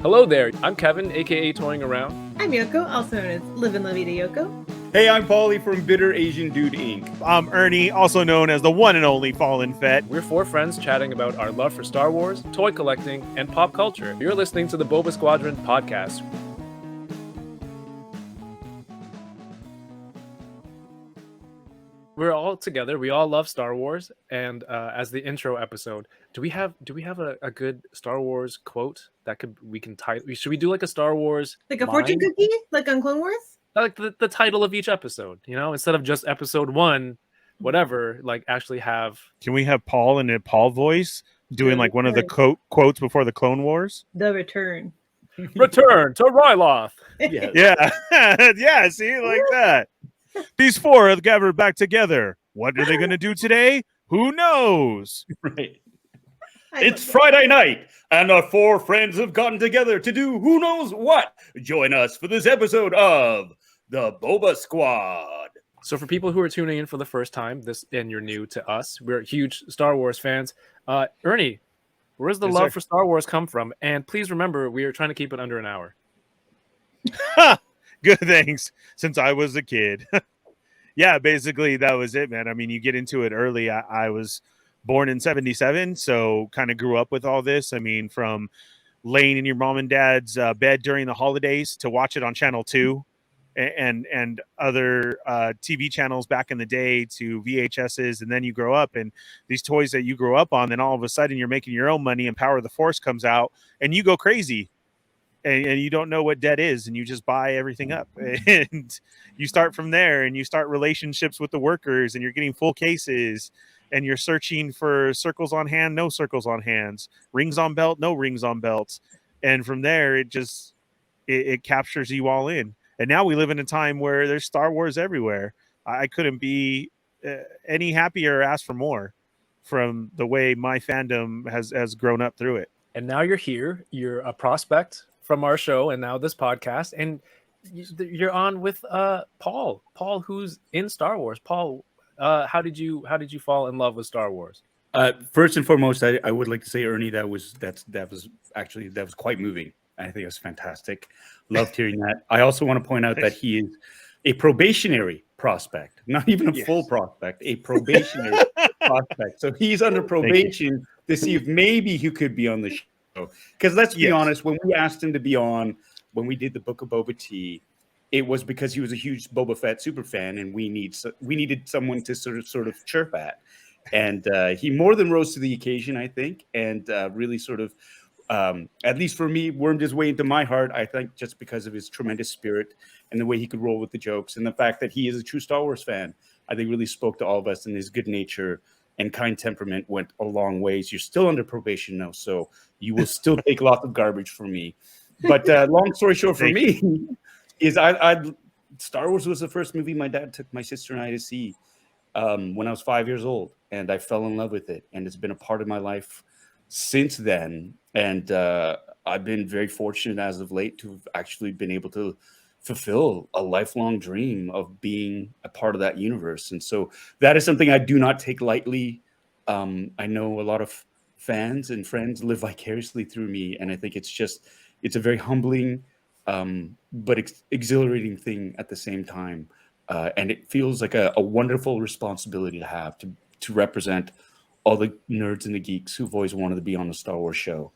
Hello there, I'm Kevin, aka Toying Around. I'm Yoko, also known as Live and La Vida Yoko. Hey, I'm Paulie from Bitter Asian Dude Inc. I'm Ernie, also known as the one and only Fallen Fett. We're four friends chatting about our love for Star Wars, toy collecting, and pop culture. You're listening to the Boba Squadron podcast. We're all together. We all love Star Wars, and as the intro episode, do we have a good Star Wars quote that we can title? Should we do like a Star Wars like a fortune cookie, like on Clone Wars? Like the title of each episode, instead of just episode 1, whatever. Like actually have. Can we have Paul in a Paul voice doing like one of the quotes before the Clone Wars? The Return. Return to Ryloth. Yeah, yeah. See, like that. These four are gathered back together. What are they going to do today? Who knows? Right. It's Friday night, and our four friends have gotten together to do who knows what. Join us for this episode of the Boba Squad. So for people who are tuning in for the first time, and you're new to us, we're huge Star Wars fans. Ernie, where does the love for Star Wars come from? And please remember, we are trying to keep it under an hour. Good things since I was a kid. Yeah, basically that was it, man. I mean, you get into it early. I was born in 1977, so kind of grew up with all this. I mean, from laying in your mom and dad's bed during the holidays to watch it on Channel 2 and other TV channels back in the day to VHSs, and then you grow up and these toys that you grew up on, then all of a sudden you're making your own money and Power of the Force comes out and you go crazy. And you don't know what debt is, and you just buy everything up. And you start from there, and you start relationships with the workers, and you're getting full cases, and you're searching for circles on hand, no circles on hands, rings on belt, no rings on belts. And from there, it captures you all in. And now we live in a time where there's Star Wars everywhere. I couldn't be any happier or ask for more from the way my fandom has grown up through it. And now you're here. You're a prospect from our show and now this podcast, and you're on with Paul, who's in Star Wars. Paul, how did you fall in love with Star Wars? First and foremost, I would like to say, Ernie, that was quite moving. I think it was fantastic. Loved hearing that. I also want to point out that he is a probationary prospect, not even a full prospect, a probationary prospect. So he's under probation to see if maybe he could be on the show. Because let's be honest, when we asked him to be on, when we did the Book of Boba Tea, it was because he was a huge Boba Fett super fan, and we needed someone to sort of chirp at, and he more than rose to the occasion, I think, and really sort of, at least for me, wormed his way into my heart. I think just because of his tremendous spirit and the way he could roll with the jokes, and the fact that he is a true Star Wars fan, I think really spoke to all of us, and his good nature and kind temperament went a long ways. You're still under probation now, so you will still take lots of garbage from me. But long story short for me is Star Wars was the first movie my dad took my sister and I to see when I was 5 years old, and I fell in love with it, and it's been a part of my life since then. And I've been very fortunate as of late to have actually been able to fulfill a lifelong dream of being a part of that universe. And so that is something I do not take lightly. I know a lot of fans and friends live vicariously through me, and I think it's a very humbling but exhilarating thing at the same time. And it feels like a wonderful responsibility to have to represent all the nerds and the geeks who've always wanted to be on a Star Wars show.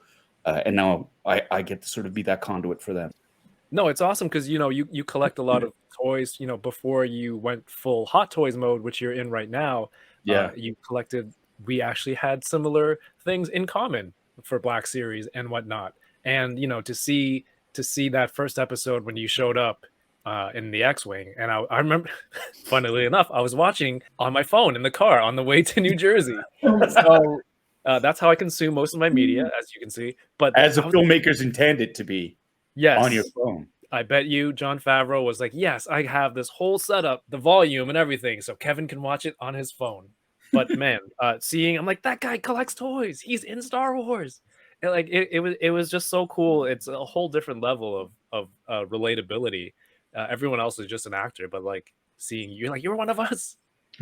And now I get to sort of be that conduit for them. No, it's awesome because you collect a lot of toys. Before you went full Hot Toys mode, which you're in right now. Yeah, you collected. We actually had similar things in common for Black Series and whatnot. And to see that first episode when you showed up in the X-wing, and I remember, funnily enough, I was watching on my phone in the car on the way to New Jersey. So that's how I consume most of my media, as you can see. But as the filmmakers intend it to be. Yes. On your phone. I bet you Jon Favreau was like, yes, I have this whole setup, the volume and everything, so Kevin can watch it on his phone. But man, I'm like, that guy collects toys. He's in Star Wars. And it was just so cool. It's a whole different level of relatability. Everyone else is just an actor, but like seeing you, like, you're one of us.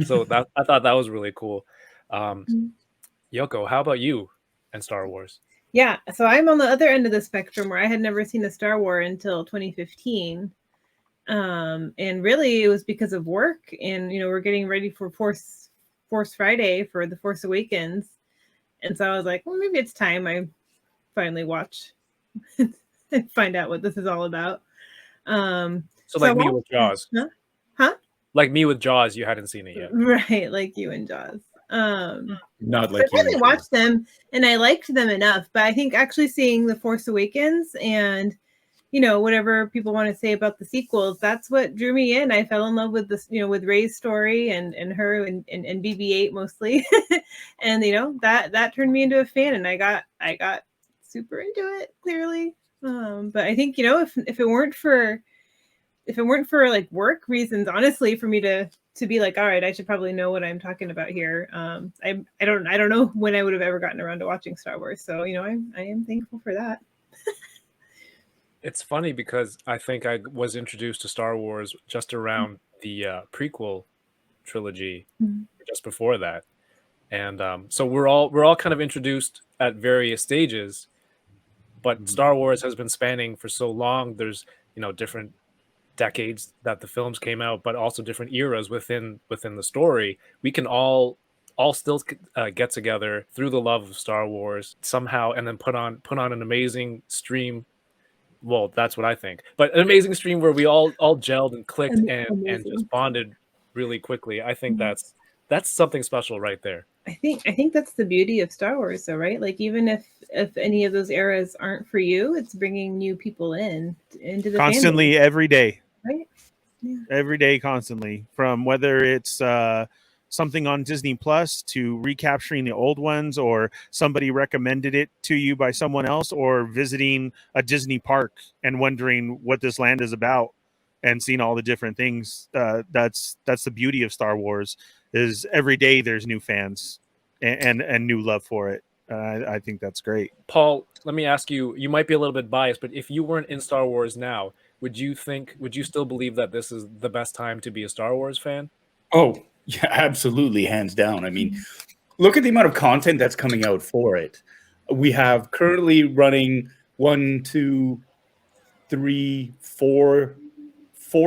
So I thought that was really cool. Yoko, how about you and Star Wars? Yeah, so I'm on the other end of the spectrum where I had never seen a Star Wars until 2015. And really it was because of work, and we're getting ready for Force Friday for the Force Awakens. And so I was like, well, maybe it's time I finally watch and find out what this is all about. So So I like me watched, with Jaws. huh? Like me with Jaws, you hadn't seen it yet. Right, like you and Jaws. Not So I like you. finally watched them and I liked them enough, but I think actually seeing The Force Awakens and whatever people want to say about the sequels, that's what drew me in. I fell in love with this, with Rey's story and her and BB-8 mostly. And that turned me into a fan, and I got super into it, clearly. But I think, if it weren't for like work reasons, honestly, for me to be like, all right, I should probably know what I'm talking about here. I don't know when I would have ever gotten around to watching Star Wars. So, I am thankful for that. It's funny because I think I was introduced to Star Wars just around the prequel trilogy, just before that, and so we're all kind of introduced at various stages. But Star Wars has been spanning for so long. There's different decades that the films came out, but also different eras within the story. We can all still get together through the love of Star Wars somehow, and then put on an amazing stream. Well, that's what I think. But an amazing stream where we all gelled and clicked and just Amazing. bonded really quickly. I think Mhm. that's something special right there. I think that's the beauty of Star Wars, though, right? Like, even if any of those eras aren't for you, it's bringing new people into the family, Constantly, every day. right? Yeah. Every day, constantly, from whether it's something on Disney Plus to recapturing the old ones, or somebody recommended it to you by someone else, or visiting a Disney park and wondering what this land is about and seeing all the different things. That's the beauty of Star Wars, is every day there's new fans and new love for it. I think that's great. Paul, let me ask you, you might be a little bit biased, but if you weren't in Star Wars now, would you still believe that this is the best time to be a Star Wars fan? Oh, yeah, absolutely, hands down. I mean, look at the amount of content that's coming out for it. We have currently running one, two, three, four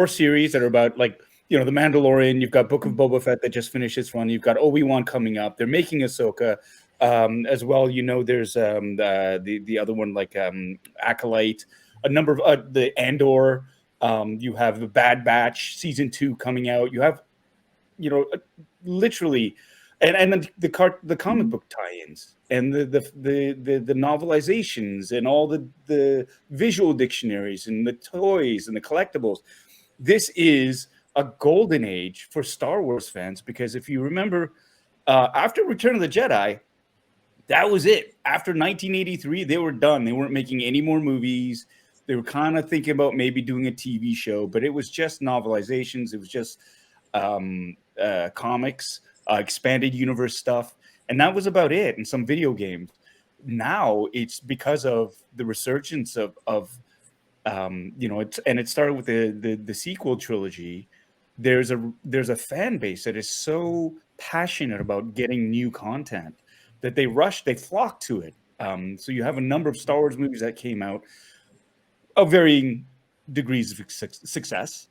series that are about, like, the Mandalorian. You've got Book of Boba Fett that just finished its run. You've got Obi-Wan coming up. They're making Ahsoka as well. There's the other one, like Acolyte. A number of the Andor. You have the Bad Batch season 2 coming out. You have literally, and then the comic book tie-ins and the novelizations and all the visual dictionaries and the toys and the collectibles. This is a golden age for Star Wars fans, because if you remember, after Return of the Jedi, that was it. After 1983, they were done. They weren't making any more movies. They were kind of thinking about maybe doing a TV show, but it was just novelizations. It was just comics, expanded universe stuff, and that was about it. And some video games. Now it's because of the resurgence of it started with the sequel trilogy. There's a fan base that is so passionate about getting new content that they flock to it. So you have a number of Star Wars movies that came out of varying degrees of success.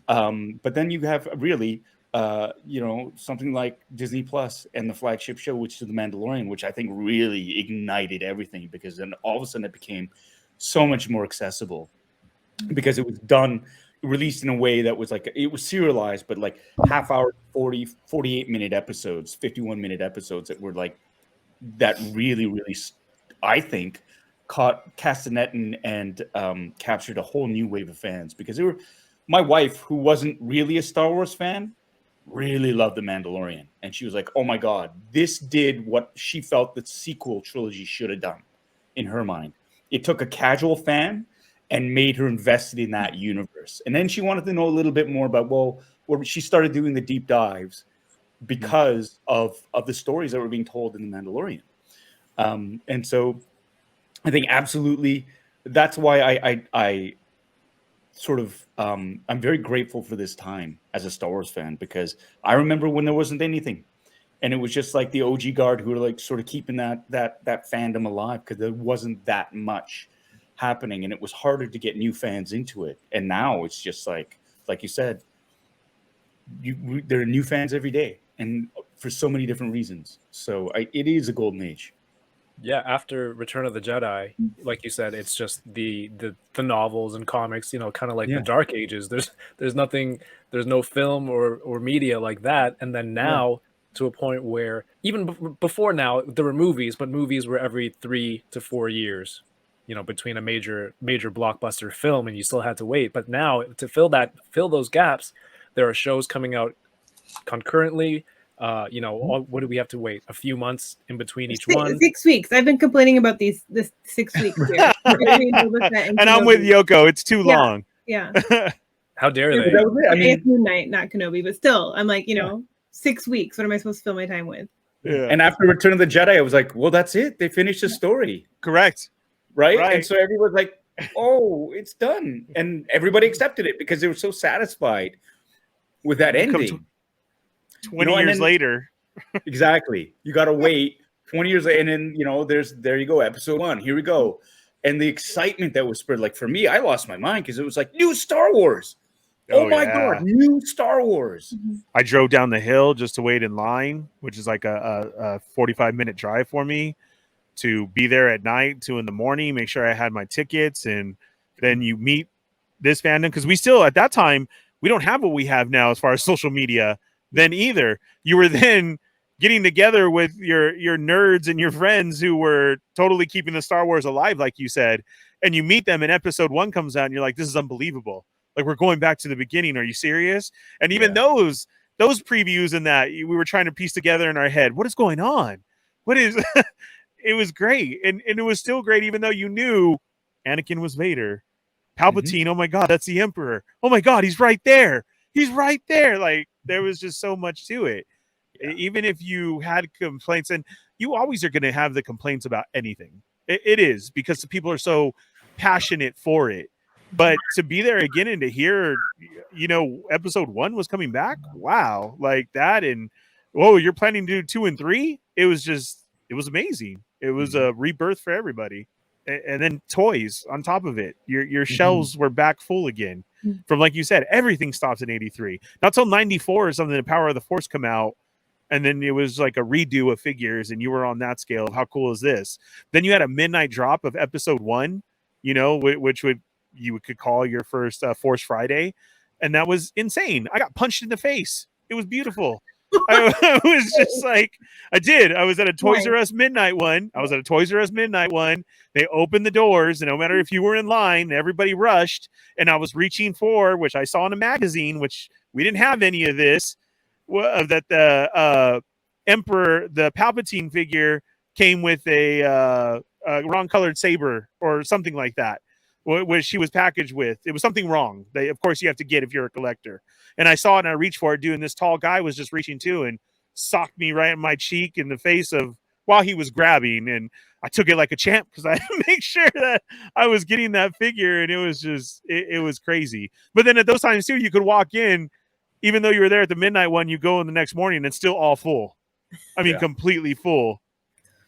But then you have really, something like Disney Plus and the flagship show, which is The Mandalorian, which I think really ignited everything, because then all of a sudden it became so much more accessible, because it was released in a way that was like, it was serialized, but like half hour, 48-minute episodes, 51-minute episodes that were like, that really, really, I think, cast a net and captured a whole new wave of fans, because my wife, who wasn't really a Star Wars fan, really loved The Mandalorian. And she was like, oh my God, this did what she felt the sequel trilogy should have done in her mind. It took a casual fan and made her invested in that universe. And then she wanted to know a little bit more about, she started doing the deep dives because of the stories that were being told in The Mandalorian. And so I think absolutely that's why I sort of I'm very grateful for this time as a Star Wars fan, because I remember when there wasn't anything. and it was just like the OG guard who were like sort of keeping that fandom alive, because there wasn't that much happening, and it was harder to get new fans into it. And now it's just like you said, there are new fans every day, and for so many different reasons. So it is a golden age. Yeah, after Return of the Jedi, like you said, it's just the novels and comics, you know, kind of like the Yeah. Dark Ages. There's nothing, there's no film or media like that. And then now to a point where even before now there were movies, but movies were every 3 to 4 years, you know, between a major blockbuster film, and you still had to wait. But now to fill those gaps, there are shows coming out concurrently. You know, what do we have to wait? A few months in between each one? 6 weeks. I've been complaining about this 6 weeks here. And I'm with Yoko. It's too long. Yeah. How dare they? That was it. I mean, Moon Knight, not Kenobi, but still, I'm like, you know, 6 weeks. What am I supposed to fill my time with? Yeah. And after Return of the Jedi, I was like, well, that's it. They finished the story. Correct. Right? Right. And so everyone's like, oh, it's done. And everybody accepted it because they were so satisfied with that ending. 20 years later. Exactly. You got to wait 20 years later. And then, you know, there you go. Episode 1. Here we go. And the excitement that was spread, like for me, I lost my mind because it was like new Star Wars. Oh my God, new Star Wars. I drove down the hill just to wait in line, which is like a 45-minute drive for me, to be there at night, 2 a.m, make sure I had my tickets. And then you meet this fandom, because we still, at that time, we don't have what we have now as far as social media then either. You were then getting together with your nerds and your friends who were totally keeping the Star Wars alive, like you said, and you meet them and episode 1 comes out and you're like, this is unbelievable. Like, we're going back to the beginning. Are you serious? And even those previews and that, we were trying to piece together in our head, what is going on? What is it was great. And it was still great, even though you knew Anakin was Vader. Palpatine, oh my God, that's the Emperor. Oh my God, he's right there. He's right there. Like, there was just so much to it. Yeah. Even if you had complaints, and you always are going to have the complaints about anything. It is, because the people are so passionate for it. But to be there again and to hear, you know, episode 1 was coming back. Wow. Like that. And, whoa, you're planning to do 2 and 3. It was amazing. It was a rebirth for everybody. And then toys on top of it. Your shelves were back full again. From, like you said, everything stops in 83. Not till 94 or something, the Power of the Force come out. And then it was like a redo of figures, and you were on that scale of how cool is this? Then you had a midnight drop of episode 1, you know, which you could call your first Force Friday. And that was insane. I got punched in the face. It was beautiful. I was just like, I was at a Toys R Us midnight one. They opened the doors, and no matter if you were in line, everybody rushed. And I was reaching for, which I saw in a magazine, which we didn't have any of this, that the Emperor, the Palpatine figure, came with a wrong colored saber or something like that, which she was packaged with. It was something wrong. Of course, you have to get if you're a collector. And I saw it, and I reached for it, dude, and this tall guy was just reaching too and socked me right in my cheek in the face while he was grabbing. And I took it like a champ because I had to make sure that I was getting that figure. And it was just, it was crazy. But then at those times too, you could walk in, even though you were there at the midnight one, you go in the next morning and it's still all full. I mean, completely full.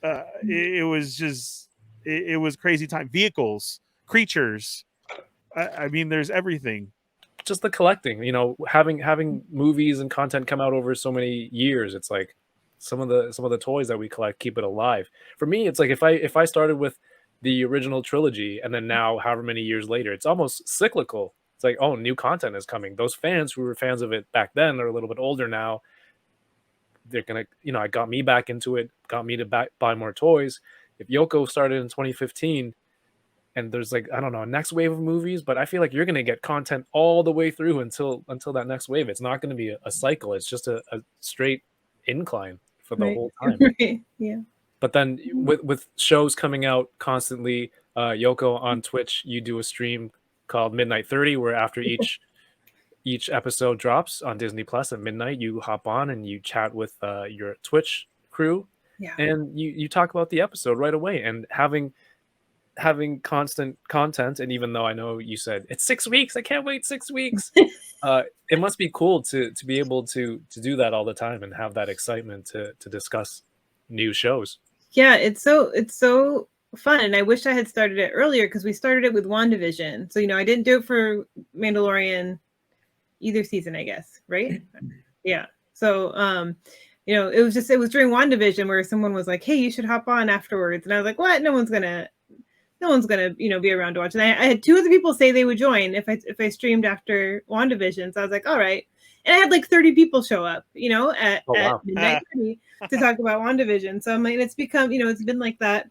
It was crazy time. Vehicles, creatures. I mean, there's everything. Just the collecting, you know, having movies and content come out over so many years. It's like some of the toys that we collect keep it alive. For me, it's like if I started with the original trilogy and then now however many years later, it's almost cyclical. It's like, oh, new content is coming. Those fans who were fans of it back then, they're a little bit older now. They're gonna, you know, it got me back into it, got me to buy more toys. If Yoko started in 2015, and there's like, I don't know, a next wave of movies, but I feel like you're going to get content all the way through until that next wave. It's not going to be a cycle. It's just a straight incline for the whole time. Yeah. But then with shows coming out constantly, Yoko on Twitch, you do a stream called Midnight 30, where after each episode drops on Disney Plus at midnight, you hop on and you chat with your Twitch crew, and you talk about the episode right away. And having having constant content, and even though I know you said it's 6 weeks, I can't wait 6 weeks. It must be cool to be able to do that all the time and have that excitement to discuss new shows. Yeah, it's so fun, and I wish I had started it earlier because we started it with WandaVision. So I didn't do it for Mandalorian either season, I guess, right? Yeah. So it was during WandaVision where someone was like, "Hey, you should hop on afterwards," and I was like, "What? No one's gonna be around to watch." And I had two other people say they would join if I streamed after WandaVision. So I was like, all right. And I had like 30 people show up, at wow. midnight 30 to talk about WandaVision. So I'm like, it's become, it's been like that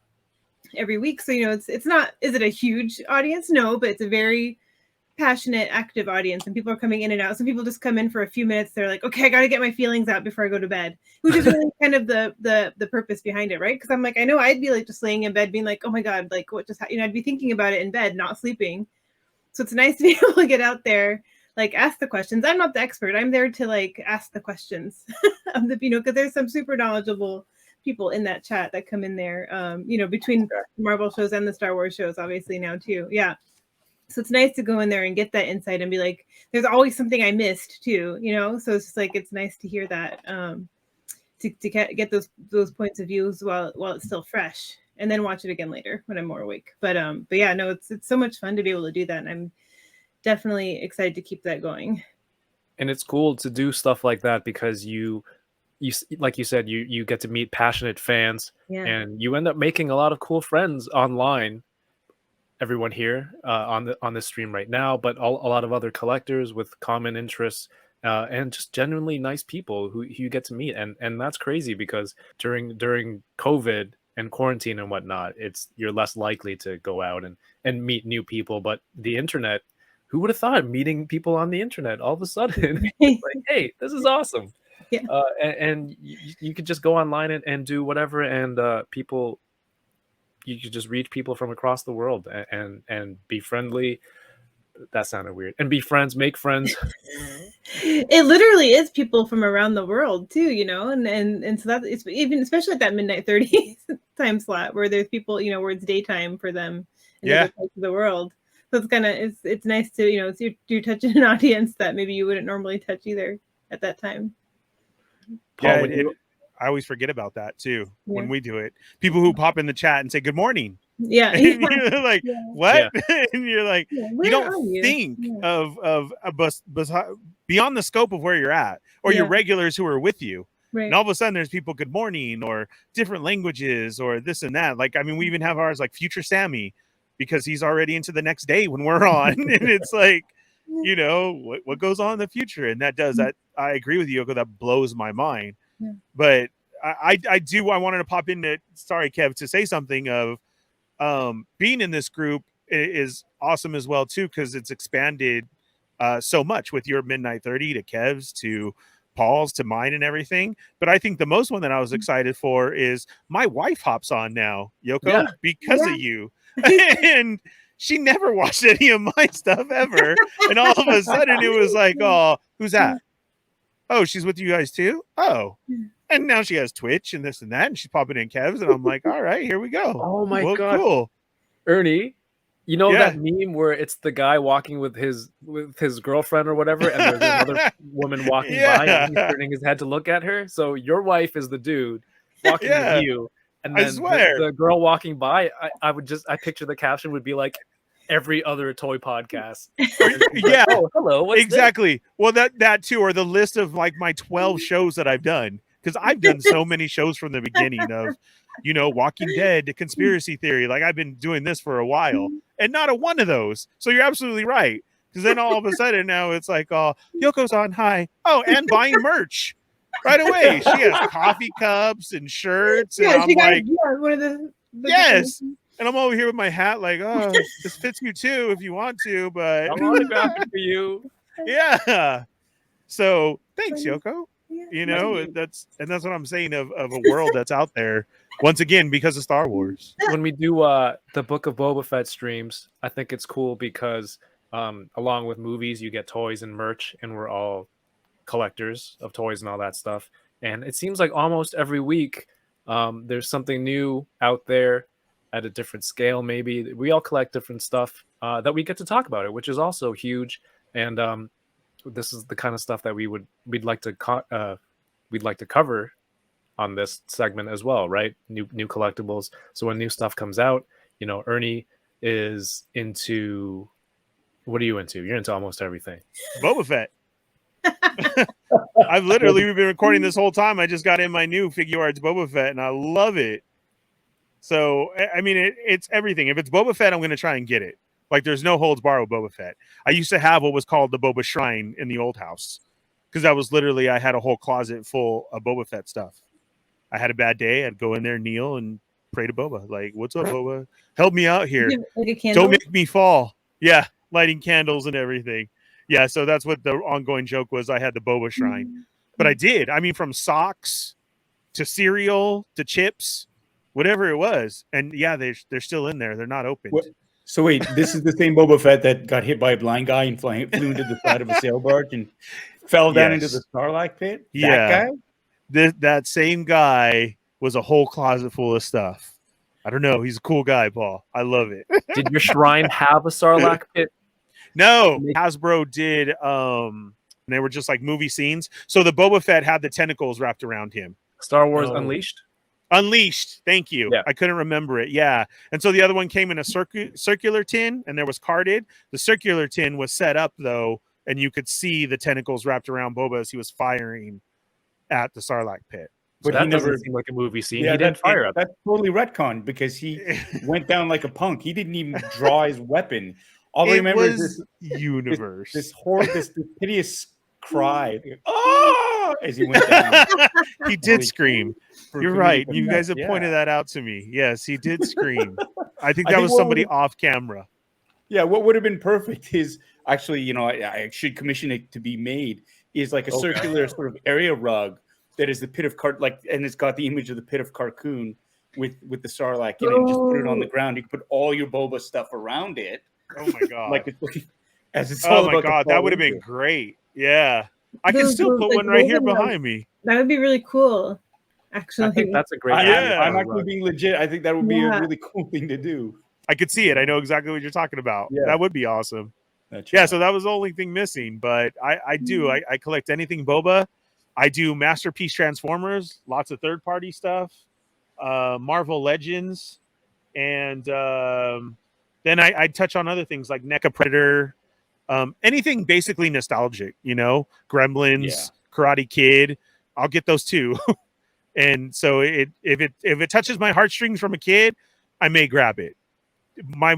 every week. So it's not, is it a huge audience? No, but it's a very passionate, active audience, and people are coming in and out. Some people just come in for a few minutes. They're like, okay, I got to get my feelings out before I go to bed, which is really kind of the purpose behind it, right? Because I'm like, I know I'd be like just laying in bed being like, oh my God, like what just I'd be thinking about it in bed, not sleeping. So it's nice to be able to get out there, like ask the questions. I'm not the expert. I'm there to like ask the questions of the, because there's some super knowledgeable people in that chat that come in there, between Marvel shows and the Star Wars shows, obviously now too. Yeah. So it's nice to go in there and get that insight and be like, there's always something I missed too, So it's just like, it's nice to hear that, to get those points of views while it's still fresh, and then watch it again later when I'm more awake. But yeah, no, it's so much fun to be able to do that. And I'm definitely excited to keep that going. And it's cool to do stuff like that because you like you said, you get to meet passionate fans, and you end up making a lot of cool friends online. Everyone here on this stream right now, but a lot of other collectors with common interests, and just genuinely nice people who you get to meet, and that's crazy because during COVID and quarantine and whatnot, you're less likely to go out and meet new people. But the internet, who would have thought meeting people on the internet all of a sudden, like, hey, this is awesome. Yeah. And you could just go online and do whatever, and you could just reach people from across the world and be friendly. That sounded weird. And be friends, make friends. It literally is people from around the world too, and so it's even, especially at that midnight 30 time slot where there's people, where it's daytime for them in other parts of the world. So it's kind of, it's nice to, you're touching an audience that maybe you wouldn't normally touch either at that time. Paul, I always forget about that too when we do it. People who pop in the chat and say good morning. Yeah. And you're like, what? Yeah. And you're like, you don't think of beyond the scope of where you're at, or your regulars who are with you. Right. And all of a sudden there's people good morning, or different languages, or this and that. Like, I mean, we even have ours like Future Sammy, because he's already into the next day when we're on. And it's like, what goes on in the future. And that does that. I agree with you, Yoko. That blows my mind. Yeah. But I wanted to pop in to, sorry, Kev, to say something of being in this group is awesome as well too, because it's expanded so much with your Midnight 30 to Kev's to Paul's to mine and everything. But I think the most one that I was excited for is my wife hops on now, Yoko, because of you. And she never watched any of my stuff ever. And all of a sudden it was like, oh, who's that? Oh, she's with you guys too? Oh. And now she has Twitch and this and that, and she's popping in Kev's, and I'm like, all right, here we go. Oh my God. Cool. Ernie, that meme where it's the guy walking with his girlfriend or whatever, and there's another woman walking by, and he's turning his head to look at her. So your wife is the dude walking with you, and then the girl walking by, I picture the caption would be like, every other toy podcast. Yeah. Oh, hello. What's exactly. This? Well, that too, or the list of like my 12 shows that I've done. Because I've done so many shows from the beginning of, Walking Dead to conspiracy theory. Like, I've been doing this for a while, and not a one of those. So you're absolutely right. Because then all of a sudden now it's like, Yoko's on, hi. Oh, and buying merch right away. She has coffee cups and shirts. And I'm like, one of the yes. And I'm over here with my hat, like, oh, this fits you too if you want to, but I'm autographing for you. Yeah. So thanks, Yoko. That's what I'm saying of a world that's out there once again because of Star Wars. When we do the Book of Boba Fett streams, I think it's cool because along with movies, you get toys and merch, and we're all collectors of toys and all that stuff. And it seems like almost every week there's something new out there at a different scale. Maybe we all collect different stuff that we get to talk about it, which is also huge. And this is the kind of stuff that we'd like to cover on this segment as well, right? New collectibles. So when new stuff comes out, Ernie is into. What are you into? You're into almost everything. Boba Fett. I've literally been recording this whole time. I just got in my new Figure Arts Boba Fett, and I love it. So, I mean, it's everything. If it's Boba Fett, I'm going to try and get it. Like, there's no holds barred Boba Fett. I used to have what was called the Boba Shrine in the old house, because that was literally, I had a whole closet full of Boba Fett stuff. I had a bad day. I'd go in there, kneel, and pray to Boba. Like, what's up, Boba? Help me out here. Like a candle? Don't make me fall. Yeah, lighting candles and everything. Yeah, so that's what the ongoing joke was. I had the Boba Shrine. But I did. I mean, from socks to cereal to chips, whatever it was. And yeah, they're still in there. They're not opened. What? So wait, this is the same Boba Fett that got hit by a blind guy and flew into the side of a sail barge and fell down into the Sarlacc pit? That guy? That same guy was a whole closet full of stuff. I don't know. He's a cool guy, Paul. I love it. Did your shrine have a Sarlacc pit? No, Hasbro did. They were just like movie scenes. So the Boba Fett had the tentacles wrapped around him. Star Wars Unleashed? Unleashed. Thank you. Yeah. I couldn't remember it. Yeah. And so the other one came in a circular tin, and there was carded. The circular tin was set up, though, and you could see the tentacles wrapped around Boba as he was firing at the Sarlacc pit. But that doesn't seem like a movie scene. Yeah, he didn't fire at that's totally retconned because he went down like a punk. He didn't even draw his weepon. All I remember is this universe. This piteous cry. Oh! As he went down. He did scream. You're right. You guys have pointed that out to me. Yes, he did scream. I think that was somebody off camera. Yeah, what would have been perfect is actually, I should commission it to be made, is like a circular sort of area rug that is the pit of and it's got the image of the pit of Carcoon with the Sarlacc in it. Just put it on the ground. You can put all your Boba stuff around it. Oh my god! Oh my god, that would have been great. Yeah, I can still put one right here behind me. That would be really cool. Actually, I think that's a great. I'm actually being legit. I think that would be a really cool thing to do. I could see it. I know exactly what you're talking about. Yeah. That would be awesome. So that was the only thing missing. But I do. I collect anything Boba. I do Masterpiece Transformers, lots of third-party stuff, Marvel Legends, and then I touch on other things like NECA Predator, anything basically nostalgic, Gremlins, Karate Kid. I'll get those too. And so if it touches my heartstrings from a kid, I may grab it. My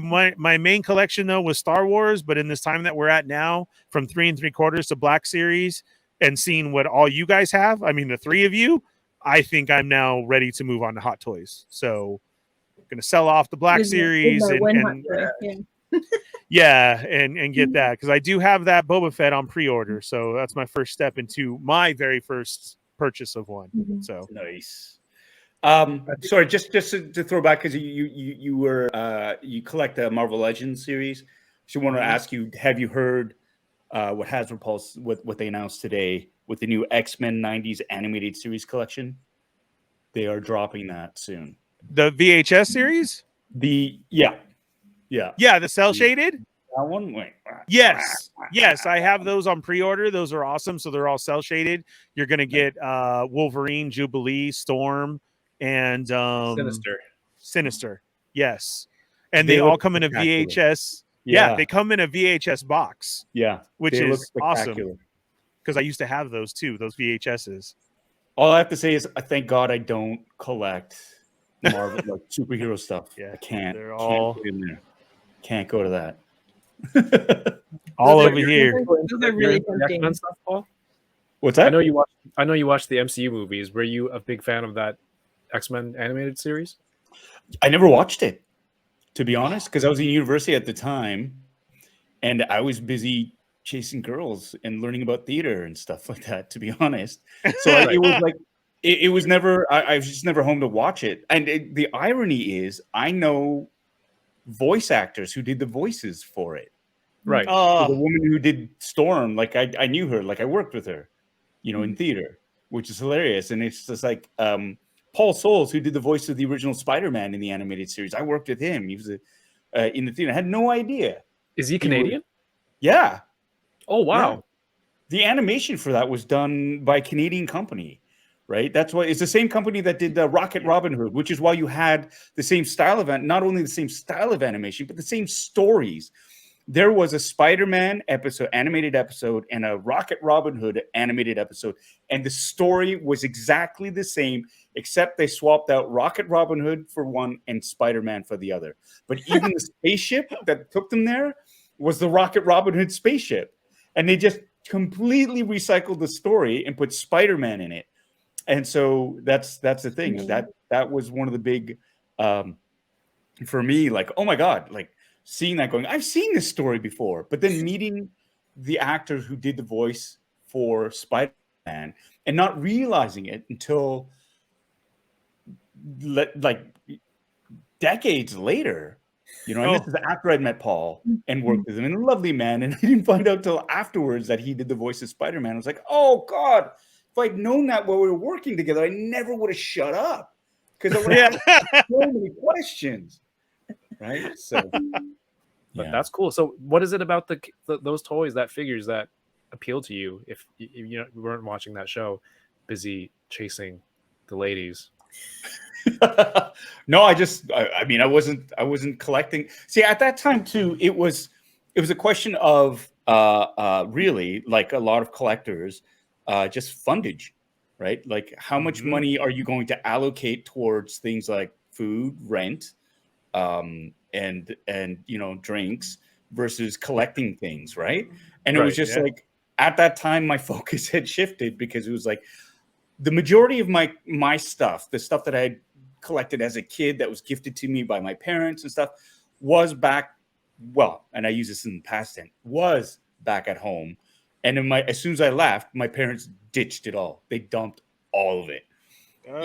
main collection though was Star Wars, but in this time that we're at now, from 3 3/4 to Black Series, and seeing what all you guys have, I mean the three of you, I think I'm now ready to move on to Hot Toys. So I'm gonna sell off the Black Series and get that, because I do have that Boba Fett on pre-order. So that's my first step into my very first purchase of one. So nice. Sorry, just to throw back, because you collect the Marvel Legends series. So I want to ask you, have you heard what Hasbro what they announced today with the new X-Men 90s animated series collection? They are dropping that soon. The VHS series? The the cell shaded. That one? Wait. Yes, I have those on pre-order. Those are awesome. So they're all cell shaded. You're gonna get Wolverine, Jubilee, Storm, and Sinister. Yes, and they all come in a VHS. Yeah, they come in a VHS box. Yeah, which is awesome, because I used to have those too. Those VHSs. All I have to say is, I thank God I don't collect Marvel like superhero stuff. Yeah, I can't. They're all can't in there. Can't go to that. All over here. Those are really tempting. Stuff, Paul? What's that? I know you watched the MCU movies. Were you a big fan of that X-Men animated series? I never watched it, to be honest, because I was in university at the time, and I was busy chasing girls and learning about theater and stuff like that, to be honest. So it was like it was never. I was just never home to watch it. And the irony is, I know voice actors who did the voices for it. Right. So the woman who did Storm, like I knew her, like I worked with her, in theater, which is hilarious. And it's just like Paul Paul Soules, who did the voice of the original Spider-Man in the animated series. I worked with him. He was in the theater. I had no idea. Is he Canadian? Yeah. Oh wow. Yeah. The animation for that was done by a Canadian company, right? That's why it's the same company that did Rocket Robin Hood, which is why you had the same style of not only the same style of animation, but the same stories. There was a Spider-Man animated episode, and a Rocket Robin Hood animated episode, and the story was exactly the same, except they swapped out Rocket Robin Hood for one and Spider-Man for the other. But even the spaceship that took them there was the Rocket Robin Hood spaceship, and they just completely recycled the story and put Spider-Man in it. And so that's the thing. That was one of the big for me, like, oh my God, like seeing that going, I've seen this story before, but then meeting the actors who did the voice for Spider-Man and not realizing it until like decades later. You know, and this is after I'd met Paul and worked with him, and a lovely man. And I didn't find out till afterwards that he did the voice of Spider-Man. I was like, oh God, if I'd known that while we were working together, I never would have shut up because I would have had so many questions. Right. So, but that's cool. So what is it about those toys, that figures, that appeal to you if you weren't watching that show, busy chasing the ladies? No, I mean, I wasn't collecting. See, at that time too, it was a question of really, like a lot of collectors, just fundage, right? Like how much money are you going to allocate towards things like food, rent, and drinks versus collecting things, right? And it was just like at that time my focus had shifted because it was like the majority of my stuff, the stuff that I had collected as a kid that was gifted to me by my parents and stuff, was back, well, and I use this in the past tense, was back at home. And as soon as I left, my parents ditched it all. They dumped all of it.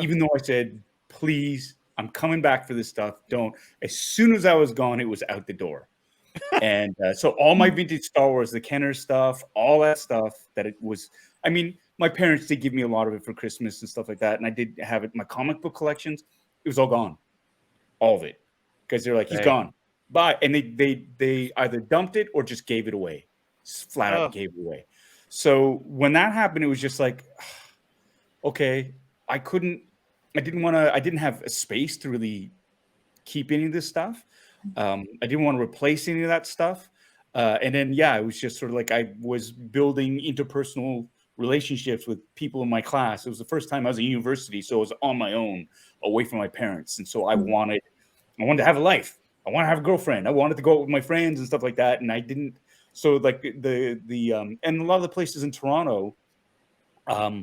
Even though I said, please, I'm coming back for this stuff. Don't. As soon as I was gone, it was out the door. And so all my vintage Star Wars, the Kenner stuff, all that stuff that it was, I mean, my parents did give me a lot of it for Christmas and stuff like that. And I did have it, my comic book collections, it was all gone. All of it. Because they're like, he's gone. Bye. And they either dumped it or just gave it away. Just flat out gave it away. So when that happened, it was just like, okay, I didn't have a space to really keep any of this stuff. I didn't want to replace any of that stuff. And then, it was just sort of like I was building interpersonal relationships with people in my class. It was the first time I was in university, so I was on my own, away from my parents. And so I wanted to have a life. I want to have a girlfriend. I wanted to go out with my friends and stuff like that. And I didn't. So like the and a lot of the places in Toronto, I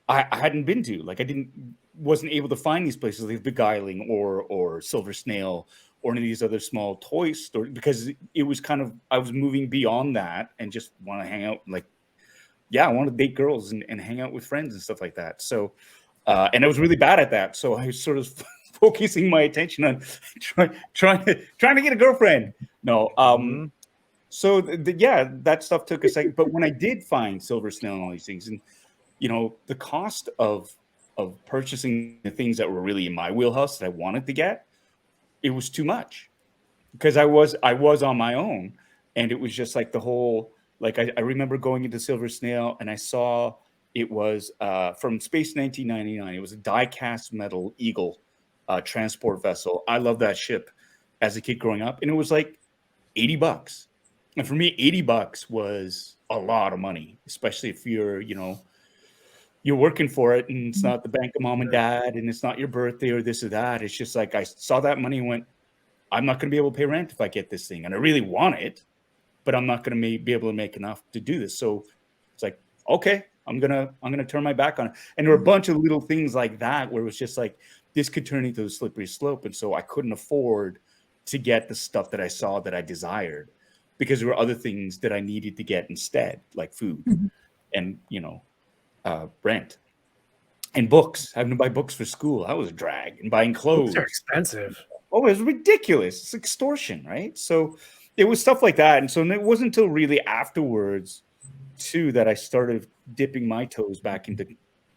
hadn't been to. Like wasn't able to find these places like Beguiling or Silver Snail or any of these other small toy stores, because it was kind of, I was moving beyond that and just want to hang out. Like, I want to date girls and hang out with friends and stuff like that. So, and I was really bad at that. So I was sort of focusing my attention on trying to get a girlfriend. No. So that stuff took a second. But when I did find Silver Snail and all these things, and the cost of purchasing the things that were really in my wheelhouse that I wanted to get, it was too much, because I was on my own, and it was just like the whole, like I remember going into Silver Snail and I saw it was from Space 1999. It was a die-cast metal Eagle transport vessel. I loved that ship as a kid growing up, and it was like $80. And for me, $80 was a lot of money, especially if you're working for it and it's not the bank of mom and dad and it's not your birthday or this or that. It's just like I saw that money and went, I'm not going to be able to pay rent if I get this thing. And I really want it, but I'm not going to be able to make enough to do this. So it's like, okay, I'm going to turn my back on it. And there were a bunch of little things like that where it was just like, this could turn into a slippery slope. And so I couldn't afford to get the stuff that I saw that I desired, because there were other things that I needed to get instead, like food and, rent and books. Having to buy books for school, that was a drag. And buying clothes. They're expensive. Oh, it was ridiculous. It's extortion, right? So it was stuff like that. And so it wasn't until really afterwards, too, that I started dipping my toes back into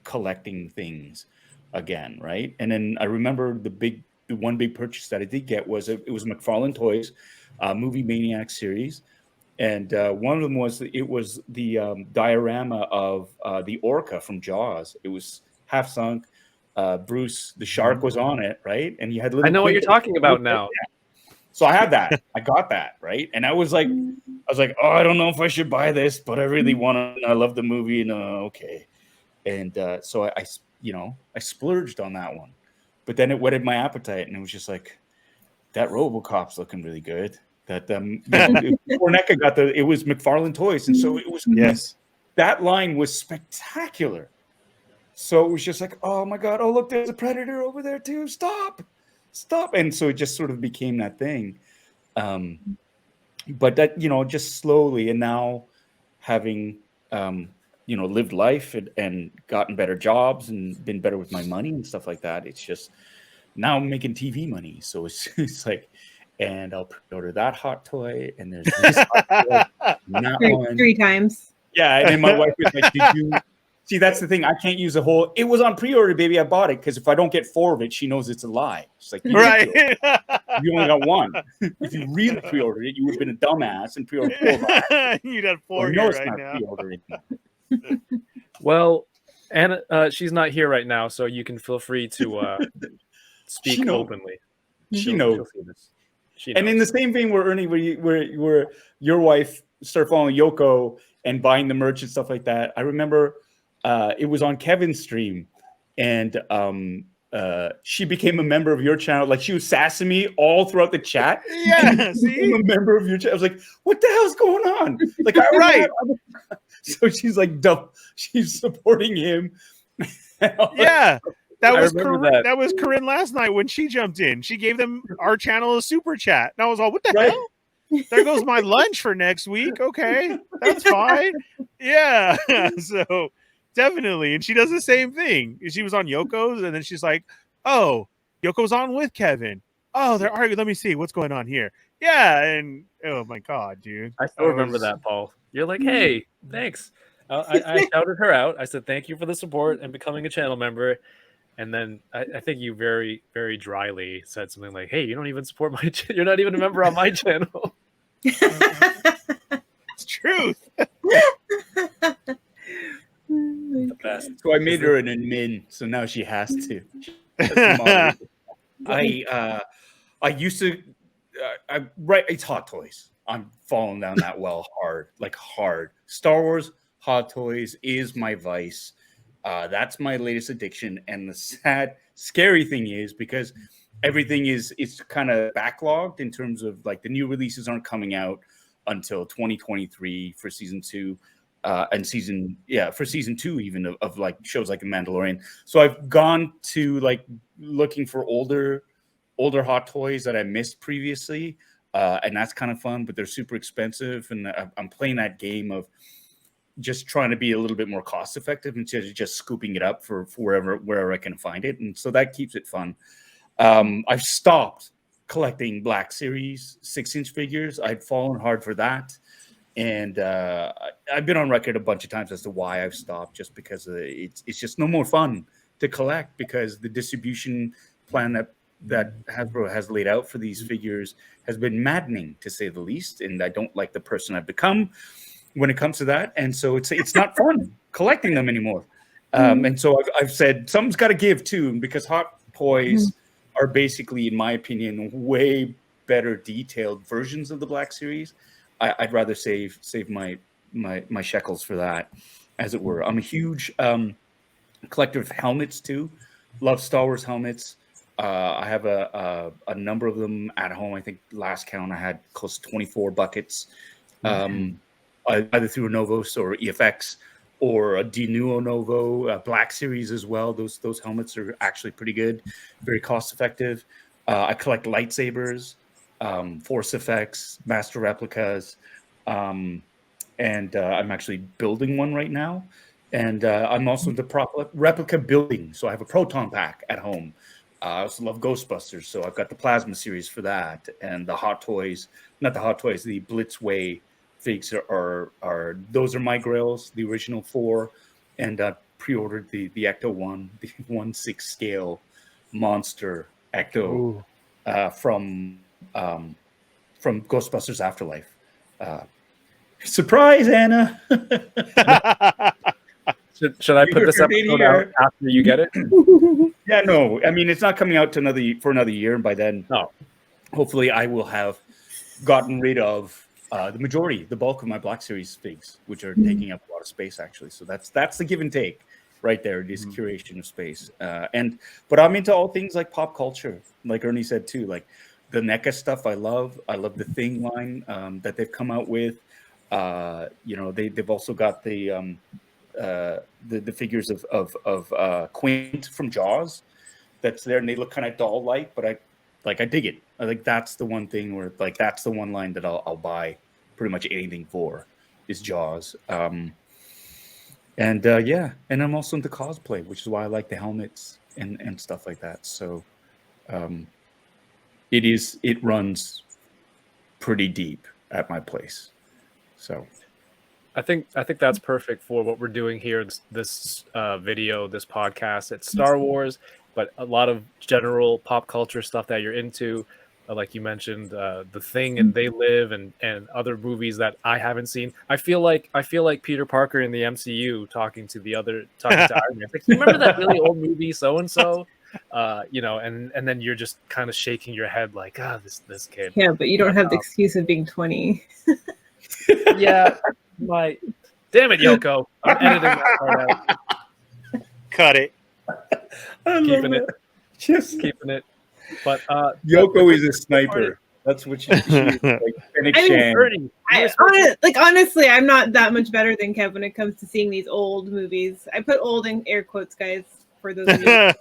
collecting things. again, right? And then I remember the one big purchase that I did get was it was McFarlane Toys, Movie Maniac series, and one of them was the diorama of the orca from Jaws. It was half sunk. Bruce the shark was on it, right? And you had I little. know what you're talking about now. So I had that. I got that, right? And I was like, oh, I don't know if I should buy this, but I really want to. I love the movie, and okay. And so I splurged on that one, but then it whetted my appetite, and it was just like, that RoboCop's looking really good. That Corneca got it was McFarlane Toys, and so it was that line was spectacular. So it was just like, oh my god, oh look, there's a Predator over there too. Stop, and so it just sort of became that thing. But that just slowly, and now having lived life and gotten better jobs and been better with my money and stuff like that. It's just now I'm making TV money, so it's like, and I'll pre-order that hot toy, and there's this hot toy, and that one. 3 times. Yeah, and then my wife was like, "Did you see?" That's the thing. I can't use a whole. It was on pre-order, baby. I bought it because if I don't get 4 of it, she knows it's a lie. She's like, Right. You only got 1. If you really pre-ordered it, you would have been a dumbass and pre-ordered 4 of it. You'd have 4 Well, here it's right not now. pre-ordered. Well, Anna, she's not here right now, so you can feel free to speak openly. She knows. She'll see this. She And in the knows. same vein, where Ernie, where your wife started following Yoko and buying the merch and stuff like that, I remember it was on Kevin's stream, and she became a member of your channel. Like, she was sassing me all throughout the chat. Yeah, She became a member of your channel. I was like, what the hell's going on? Like, Right. So she's like, she's supporting him. Yeah. That I was remember that. that was Corinne last night when she jumped in. She gave them our channel a super chat. And I was all, what the Right. hell? There goes my lunch for next week. Okay, that's fine. Yeah. So definitely. And she does the same thing. She was on Yoko's, and then she's like, oh, Yoko's on with Kevin. Oh, they're arguing. Let me see what's going on here. Yeah. And oh my God, dude. I still remember that, Paul. You're like, hey, thanks. I shouted her out. I said, thank you for the support and becoming a channel member. And then I think you very, very dryly said something like, hey, you don't even support my you're not even a member on my channel. It's truth. The best. So I made her an admin, so now she has to. I used to it's Hot Toys. I'm falling down that well hard. Star Wars Hot Toys is my vice. That's my latest addiction. And the scary thing is, because everything is kind of backlogged in terms of, like, the new releases aren't coming out until 2023 for season 2. And for season 2 even of like shows like The Mandalorian. So I've gone to, like, looking for older Hot Toys that I missed previously, and that's kind of fun, but they're super expensive, and I'm playing that game of just trying to be a little bit more cost effective instead of just scooping it up for wherever I can find it, and so that keeps it fun. I've stopped collecting Black Series 6-inch figures. I'd fallen hard for that. And I've been on record a bunch of times as to why I've stopped, just because it's just no more fun to collect, because the distribution plan that Hasbro has laid out for these figures has been maddening, to say the least. And I don't like the person I've become when it comes to that. And so it's not fun collecting them anymore. And so I've said something's got to give too, because Hot Toys are basically, in my opinion, way better detailed versions of the Black Series. I'd rather save my shekels for that, as it were. I'm a huge collector of helmets too. Love Star Wars helmets. I have a number of them at home. I think last count I had close to 24 buckets, either through a Novos or EFX or a Denuo Novo, Black Series as well. Those helmets are actually pretty good, very cost effective. I collect lightsabers. Force effects, master replicas, and I'm actually building one right now. And I'm also into replica building. So I have a proton pack at home. I also love Ghostbusters, so I've got the Plasma series for that. And the Hot Toys, not the Hot Toys, the Blitzway figs are those are my grails, the original 4. And pre-ordered the Ecto 1, the 1/6 scale monster Ecto from Ghostbusters Afterlife. Surprise, Anna! Should I put this episode out after you get it? Yeah, no. I mean, it's not coming out for another year, and by then, No. hopefully, I will have gotten rid of the bulk of my Black Series figs, which are taking up a lot of space, actually. So that's the give and take right there. It is curation of space, but I'm into all things like pop culture, like Ernie said too, like the NECA stuff. I love the Thing line that they've come out with. They've also got the figures of Quint from Jaws that's there, and they look kind of doll-like, but I dig it. I think that's the one thing where that's the one line that I'll buy pretty much anything for is Jaws. And I'm also into cosplay, which is why I like the helmets and stuff like that. So it runs pretty deep at my place. So I think that's perfect for what we're doing here. This video, this podcast. It's Star Wars, but a lot of general pop culture stuff that you're into, like you mentioned, The Thing and They Live, and other movies that I haven't seen. I feel like Peter Parker in the MCU talking to Iron Man. Like, you remember that really old movie, so and so, and then you're just kind of shaking your head like, this kid. Yeah, but you don't have the excuse of being 20. Yeah. Damn it, Yoko. I'm editing that part out. Cut it. Keeping it. But Yoko is a sniper. That's what she is. Like Fennec Shand. Honestly, I'm not that much better than Kev when it comes to seeing these old movies. I put old in air quotes, guys, for those of you. They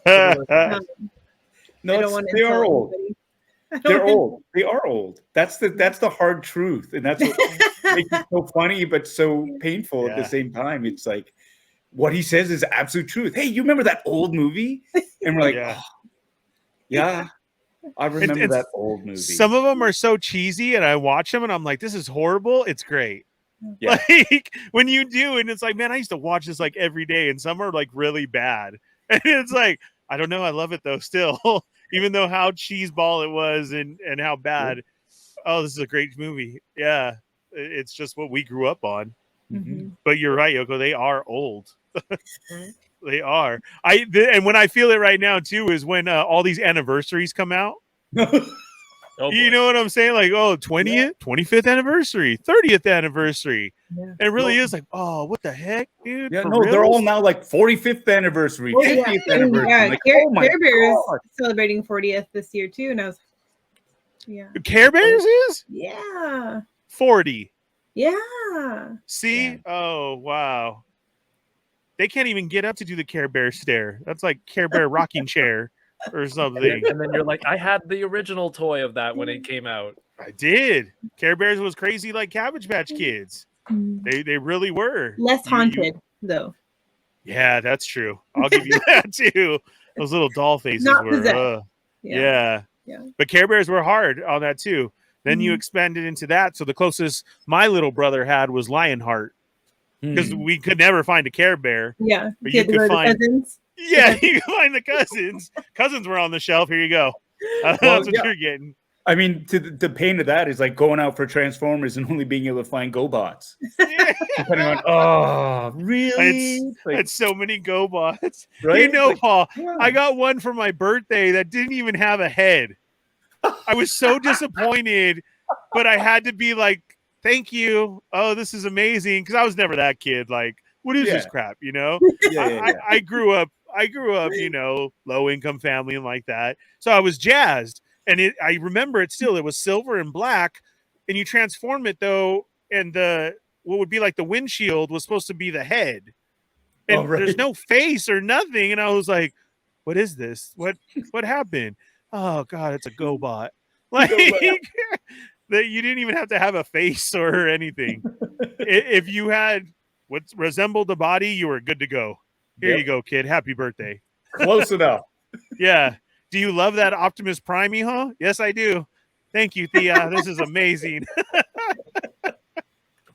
are old. They're old. They are old. That's the hard truth, and that's what makes it so funny but so painful at the same time. It's like what he says is absolute truth. Hey, you remember that old movie? And we're like, I remember that old movie. Some of them are so cheesy, and I watch them, and I'm like, this is horrible. It's great. Yeah. Like when you do, and it's like, man, I used to watch this like every day, and some are like really bad, and it's like, I don't know, I love it though still. Even though how cheeseball it was and how bad. Oh, this is a great movie. Yeah. It's just what we grew up on. Mm-hmm. But you're right, Yoko. They are old. They are. And when I feel it right now, too, is when all these anniversaries come out. You know what I'm saying? Like, 20th, 25th anniversary, 30th anniversary. Yeah. And it really is like, what the heck, dude? Yeah, they're all now like 45th anniversary, 50th anniversary. Yeah, like, Care Bears celebrating 40th this year too, and I was, Care Bears is? Yeah. 40. Yeah. See? Yeah. Oh, wow. They can't even get up to do the Care Bear stare. That's like Care Bear rocking chair. Or something, and then you're like, I had the original toy of that when it came out. I did. Care Bears was crazy like Cabbage Patch Kids. They really were. Less haunted though. Yeah, that's true. I'll give you that too. Those little doll faces were. Yeah. But Care Bears were hard on that too. Then you expanded into that. So the closest my little brother had was Lionheart, because we could never find a Care Bear. Yeah, but you could find cousins. Yeah, you can find the cousins. Cousins were on the shelf. Here you go. That's what you're getting. I mean, the pain of that is like going out for Transformers and only being able to find GoBots. Really? It's so many GoBots. Right? Paul, I got one for my birthday that didn't even have a head. I was so disappointed, but I had to be like, thank you. Oh, this is amazing. Because I was never that kid. Like, what is this crap? I grew up, low income family and like that. So I was jazzed. And I remember it still. It was silver and black. And you transform it though, and what would be like the windshield was supposed to be the head. And there's no face or nothing. And I was like, what is this? What happened? Oh God, it's a GoBot. Like that you didn't even have to have a face or anything. If you had what resembled a body, you were good to go. Here you go, kid. Happy birthday. Close enough. Yeah. Do you love that Optimus Prime, huh? Yes, I do. Thank you, Thea. This is amazing.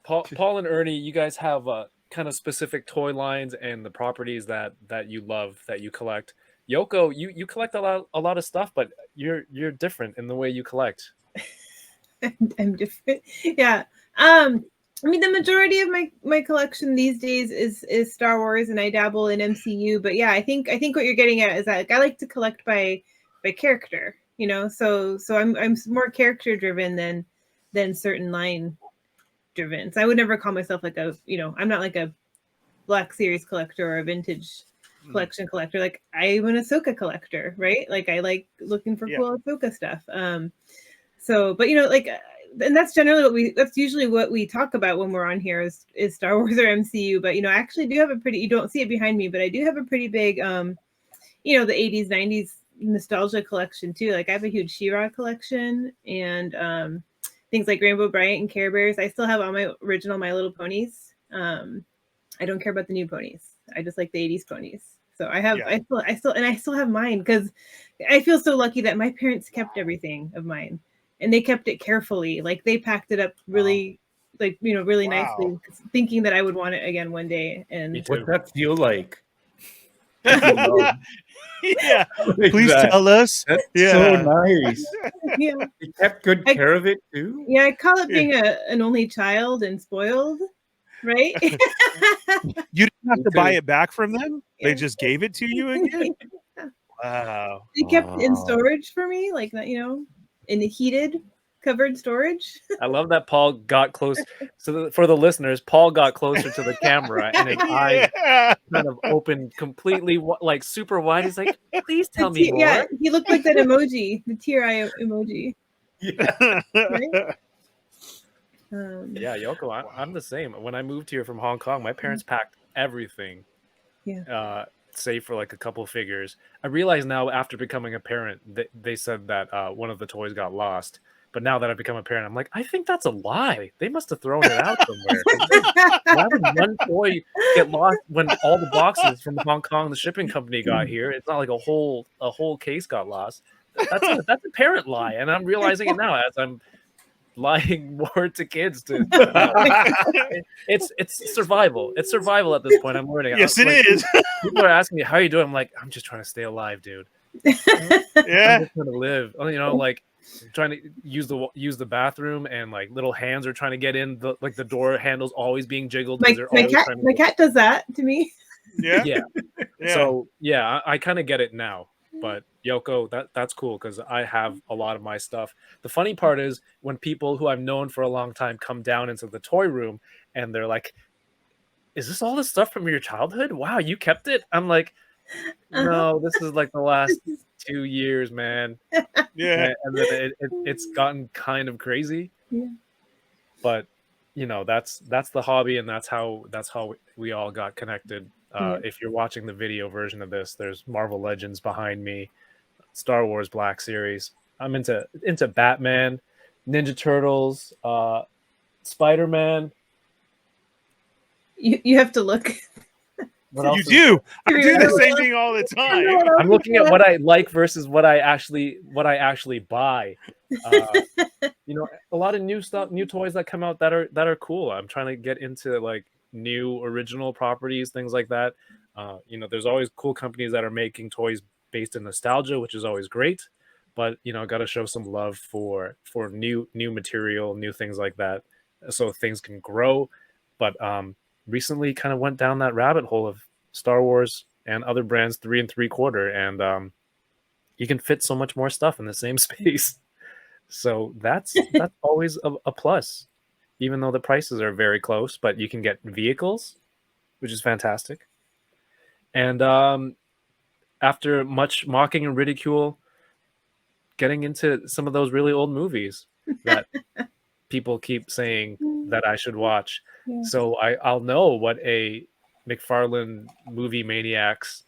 Paul and Ernie, you guys have kind of specific toy lines and the properties that you love, that you collect. Yoko, you collect a lot of stuff, but you're different in the way you collect. I'm different. Yeah. I mean, the majority of my collection these days is Star Wars, and I dabble in MCU. But yeah, I think what you're getting at is that, like, I like to collect by character. You know, so I'm more character driven than certain line driven. So I would never call myself like a, you know, I'm not like a Black Series collector or a vintage collection collector. Like, I'm an Ahsoka collector, right? Like, I like looking for cool Ahsoka stuff. So, but you know, like, and that's generally that's usually what we talk about when we're on here is Star Wars or MCU. But you know, I actually do have a pretty, you don't see it behind me, but I do have a pretty big, you know, the 80s, 90s nostalgia collection too. Like, I have a huge She-Ra collection, and things like Rainbow Bryant and Care Bears. I still have all my original My Little Ponies. I don't care about the new ponies. I just like the 80s ponies. So I have, I still have mine, because I feel so lucky that my parents kept everything of mine, and they kept it carefully. Like, they packed it up really, like, you know, really nicely, thinking that I would want it again one day. And What's that feel like? Yeah, please tell us. That's so nice. Yeah, They kept good care of it too. yeah, I call it being an only child and spoiled, right? You didn't have to buy it back from them. They just gave it to you again. Wow. They kept it in storage for me, like, you know, in the heated, covered storage. I love that Paul got close. So for the listeners, Paul got closer to the camera, and his eyes kind of opened completely, like, super wide. He's like, "Please tell me more." Yeah, he looked like that emoji, the tear eye emoji. Yeah. Right? Yeah, Yoko, I'm the same. When I moved here from Hong Kong, my parents packed everything. Yeah. Save for like a couple figures. I realize now, after becoming a parent, they said that one of the toys got lost. But now that I've become a parent, I'm like, I think that's a lie. They must have thrown it out somewhere. Why would one toy get lost when all the boxes from Hong Kong, the shipping company, got here? It's not like a whole case got lost. That's a parent lie, and I'm realizing it now as I'm lying more to kids. It's survival. It's survival at this point. I'm learning. Yes, it is. People are asking me, how are you doing? I'm like, I'm just trying to stay alive, dude. Yeah, I'm just trying to live. You know, like, trying to use the bathroom, and like little hands are trying to get in, the door handles always being jiggled. My cat does that to me. Yeah. So yeah, I kind of get it now. But Yoko, that's cool, because I have a lot of my stuff. The funny part is when people who I've known for a long time come down into the toy room, and they're like, "Is this all the stuff from your childhood? Wow, you kept it?" I'm like, "No, this is like the last 2 years, man." Yeah. And then it's gotten kind of crazy. Yeah. But you know, that's the hobby, and that's how we all got connected. If you're watching the video version of this, there's Marvel Legends behind me, Star Wars Black Series. I'm into Batman, Ninja Turtles, Spider-Man. You have to look. What else You do. I do the Really? same thing all the time. I'm looking at what I like versus what I actually buy. You know, a lot of new stuff, new toys that come out that are cool. I'm trying to get into like new original properties, things like that. You know, there's always cool companies that are making toys based in nostalgia, which is always great. But you know, got to show some love for new material, new things like that, so things can grow. But recently kind of went down that rabbit hole of Star Wars and other brands 3 3/4, and you can fit so much more stuff in the same space. So that's always a plus, even though the prices are very close. But you can get vehicles, which is fantastic. And after much mocking and ridicule, getting into some of those really old movies that people keep saying that I should watch. Yeah. So I'll know what a McFarlane movie maniacs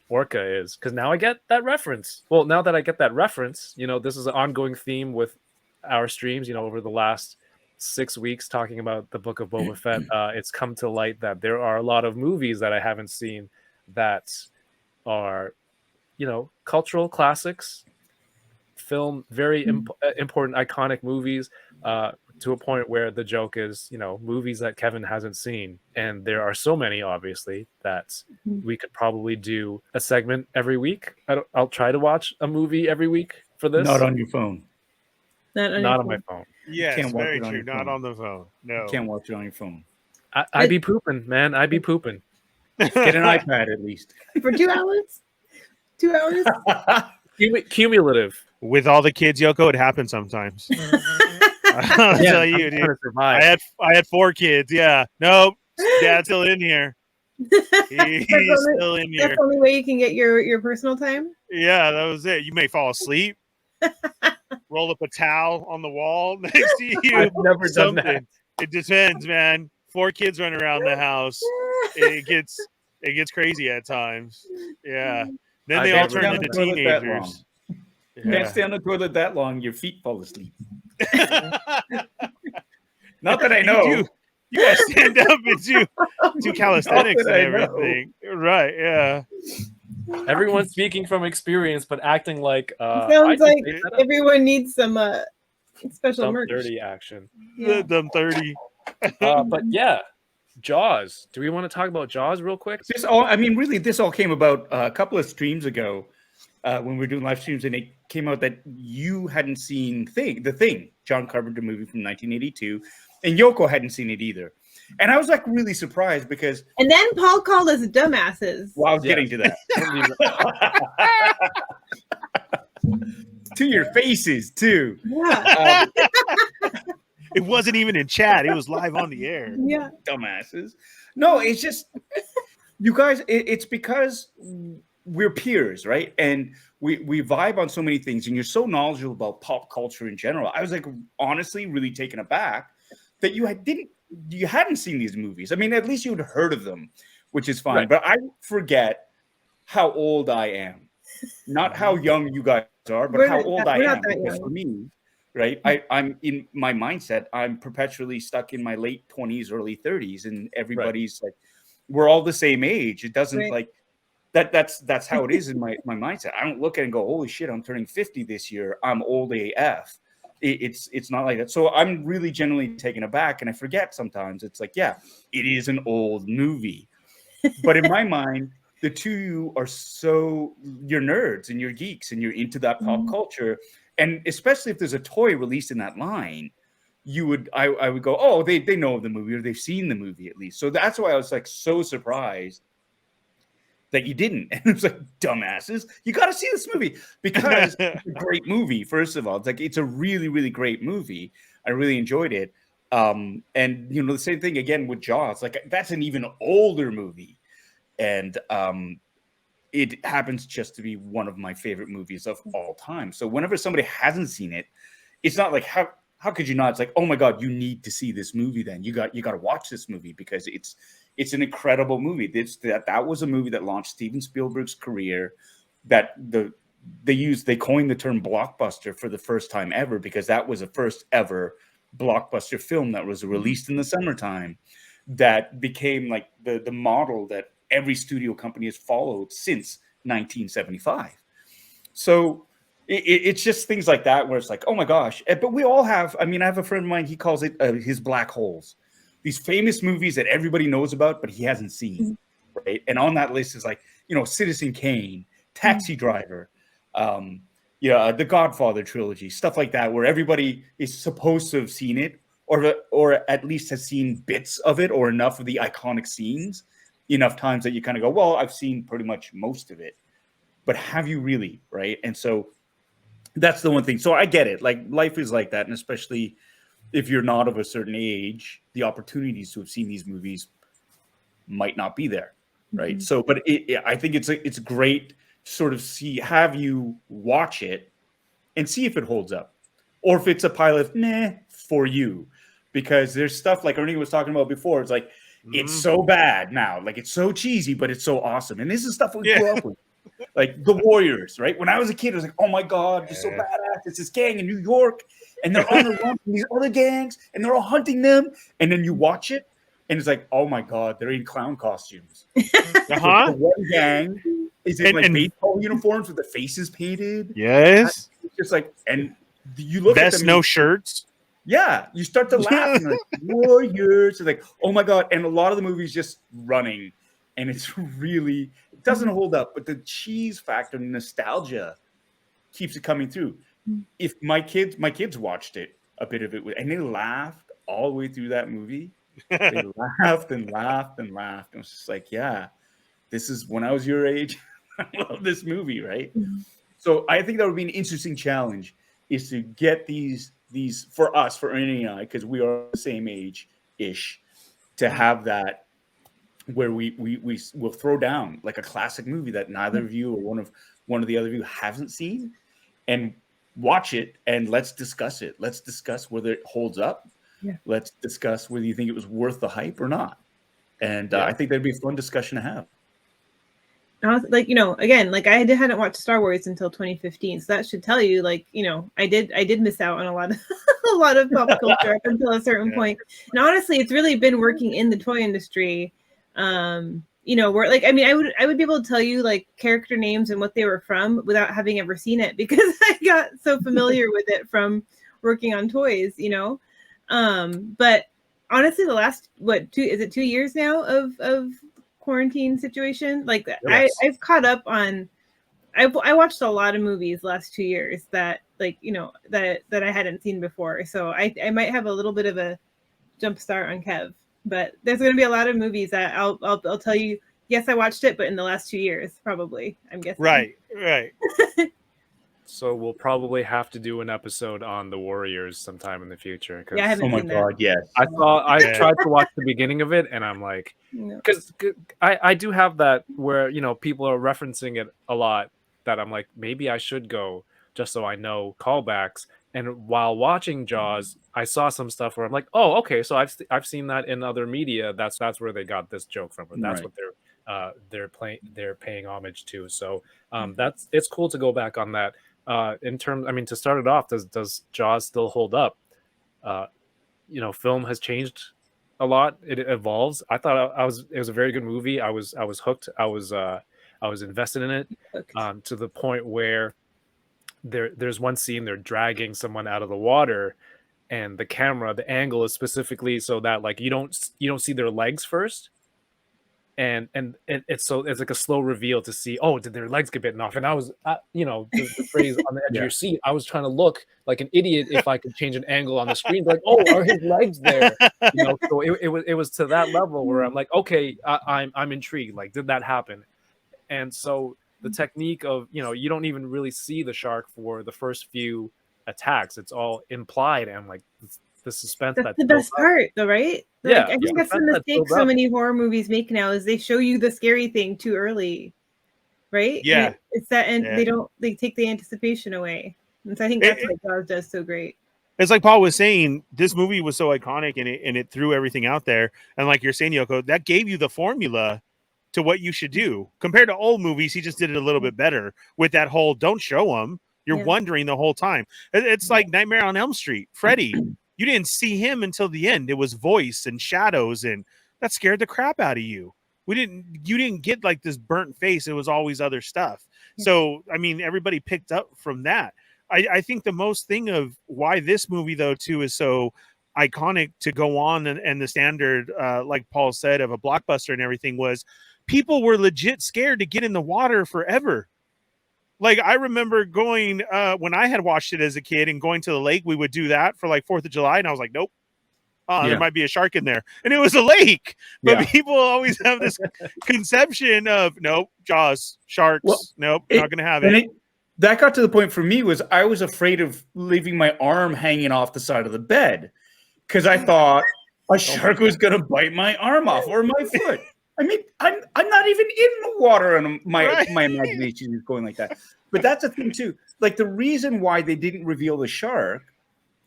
Orca is, because now I get that reference. Well, now that I get that reference, you know, this is an ongoing theme with our streams, you know, over the last 6 weeks talking about the Book of Boba Fett. It's come to light that there are a lot of movies that I haven't seen that are, you know, cultural classics, film, very important, iconic movies. to a point where the joke is, movies that Kevin hasn't seen, and there are so many, obviously, that we could probably do a segment every week. I'll try to watch a movie every week for this. Not on your phone. Not on my phone. Yes, Can't watch very it on true. your Not phone. on the phone. No. You can't watch it on your phone. I'd be pooping, man. I'd be pooping. Get an iPad at least. For 2 hours. 2 hours. Cumulative. With all the kids, Yoko, it happens sometimes. I'll tell you, I'm dude. trying to survive. I had 4 kids. Yeah. Nope. Dad's still in here. He's still in That's here. the only way you can get your personal time. Yeah, that was it. You may fall asleep. Roll up a towel on the wall next to you. I've never done that. It depends, man. 4 kids running around the house. It gets crazy at times. Yeah. Then they all turn into teenagers. You can't stay on the toilet that long. Your feet fall asleep. Not that I know. You gotta stand up and do calisthenics and everything. Right, yeah. Everyone's speaking from experience, but acting like Sounds like everyone needs some special some merch. dirty action. Yeah. Them 30. But yeah, Jaws. Do we want to talk about Jaws real quick? This all came about a couple of streams ago when we were doing live streams, and it came out that you hadn't seen The Thing, John Carpenter movie from 1982, and Yoko hadn't seen it either. And I was like really surprised because. And then Paul called us dumbasses. Well, I was getting to that. To your faces too. Yeah. It wasn't even in chat. It was live on the air. Yeah. Dumbasses. No, it's just you guys. It's because we're peers, right? And we vibe on so many things, and you're so knowledgeable about pop culture in general. I was like honestly really taken aback that you hadn't seen these movies. I mean, at least you had heard of them, which is fine. Right. But I forget how old I am, not how young you guys are, but how old I am. Because for me, right, I'm in my mindset. I'm perpetually stuck in my late 20s, early 30s, and everybody's like, we're all the same age. It doesn't like that. That's how it is in my mindset. I don't look at it and go, holy shit, I'm turning 50 this year. I'm old AF. It's not like that. So I'm really genuinely taken aback, and I forget sometimes. It's like, yeah, it is an old movie, but in my mind, the two of you are you're nerds and you're geeks and you're into that pop culture, and especially if there's a toy released in that line, I would go, oh, they know of the movie or they've seen the movie at least. So that's why I was like so surprised that you didn't. And it was like, dumbasses, you got to see this movie because it's a great movie. First of all, it's a really, really great movie. I really enjoyed it. And the same thing again with Jaws, like that's an even older movie. And it happens just to be one of my favorite movies of all time. So whenever somebody hasn't seen it, it's not like, how could you not? It's like, oh my God, you need to see this movie. Then you got to watch this movie because it's an incredible movie. That was a movie that launched Steven Spielberg's career. That they coined the term blockbuster for the first time ever because that was the first ever blockbuster film that was released in the summertime. That became like the model that every studio company has followed since 1975. So. It's just things like that where it's like, oh my gosh. But we all have, I have a friend of mine, he calls it his black holes. These famous movies that everybody knows about, but he hasn't seen, right? And on that list is like, Citizen Kane, Taxi Driver, the Godfather trilogy, stuff like that, where everybody is supposed to have seen it or at least has seen bits of it or enough of the iconic scenes, enough times that you kind of go, well, I've seen pretty much most of it. But have you really, right? And so that's the one thing. So I get it. Like life is like that. And especially if you're not of a certain age, the opportunities to have seen these movies might not be there. Right. Mm-hmm. So, but I think it's great to sort of have you watch it and see if it holds up or if it's a pile of for you, because there's stuff like Ernie was talking about before. It's like, it's so bad now. Like it's so cheesy, but it's so awesome. And this is stuff we grew up with. Like The Warriors, right? When I was a kid, I was like, oh my God, they're so badass. It's this gang in New York, and they're on the run from these other gangs, and they're all hunting them. And then you watch it, and it's like, oh my God, they're in clown costumes. The one gang is in baseball uniforms with the faces painted. Yes. It's just like, and you look best at them. No shirts. Yeah, you start to laugh and like warriors, like oh my god, and a lot of the movies just running, and it doesn't hold up, but the cheese factor, nostalgia, keeps it coming through. If my kids watched it, a bit of it, and they laughed all the way through that movie. They laughed and laughed and laughed. And it was just like, yeah, this is when I was your age. I love this movie, right? So I think that would be an interesting challenge, is to get these for us, for Ernie and I, because we are the same age ish, to have that where we will throw down like a classic movie that neither of you or one of the other of you hasn't seen, and watch it, and let's discuss it. Let's discuss whether it holds up. Yeah. Let's discuss whether you think it was worth the hype or not. And Yeah. I think that'd be a fun discussion to have. Like, again, like hadn't watched Star Wars until 2015, so that should tell you, like, I did miss out on a lot of a lot of pop culture up until a certain point. And honestly, it's really been working in the toy industry. Where, like, I mean, I would be able to tell you like character names and what they were from without having ever seen it, because I got so familiar with it from working on toys. But honestly, the last 2 years now of quarantine situation, like Yes. I've caught up on. I watched a lot of movies last 2 years that, like, that I hadn't seen before, so I might have a little bit of a jump start on Kev. But there's going to be a lot of movies that I'll tell you. Yes, I watched it, but in the last 2 years, probably. I'm guessing. Right. So we'll probably have to do an episode on the Warriors sometime in the future. Yeah, I haven't Oh my seen god, that. yes. I Yeah. tried to watch the beginning of it, and I'm like, No. because I do have that where people are referencing it a lot, that I'm like, maybe I should go just so I know callbacks. And while watching Jaws, I saw some stuff where I'm like, oh, okay, so I've seen that in other media. That's where they got this joke from, or that's Right. what they're paying homage to. So it's cool to go back on that. In terms, I mean, to start it off, does Jaws still hold up? Film has changed a lot. It evolves. I thought it was a very good movie. I was hooked. I was invested in it, to the point where there's one scene they're dragging someone out of the water, and the angle is specifically so that, like, you don't see their legs first, and it's like a slow reveal to see, oh, did their legs get bitten off? And I was the phrase on the edge of your seat, I was trying to look like an idiot if I could change an angle on the screen, like, oh, are his legs there? So it was to that level where I'm like, okay, I'm intrigued, like, did that happen? And so the technique of, you don't even really see the shark for the first few attacks. It's all implied, and like the suspense. That's the best part, though, right? Yeah, I think that's the mistake so many horror movies make now, is they show you the scary thing too early, right? Yeah, and it's that, and they take the anticipation away. And so I think that's what Jaws does so great. It's like Paul was saying, this movie was so iconic, and it threw everything out there. And like you're saying, Yoko, that gave you the formula to what you should do. Compared to old movies, he just did it a little bit better with that whole don't show them. You're wondering the whole time. It's like Nightmare on Elm Street. Freddy, you didn't see him until the end. It was voice and shadows, and that scared the crap out of you. You didn't get like this burnt face. It was always other stuff. So, I mean, everybody picked up from that. I think the most thing of why this movie, though, too, is so iconic to go on and the standard, like Paul said, of a blockbuster and everything, was people were legit scared to get in the water forever. Like, I remember going, when I had watched it as a kid and going to the lake, we would do that for like 4th of July. And I was like, nope. There might be a shark in there. And it was a lake. But people always have this conception of, nope, Jaws, sharks. Well, nope, not going to have it. That got to the point for me was I was afraid of leaving my arm hanging off the side of the bed, because I thought a shark was going to bite my arm off or my foot. I mean, I'm not even in the water, and my imagination is going like that. But that's the thing too. Like, the reason why they didn't reveal the shark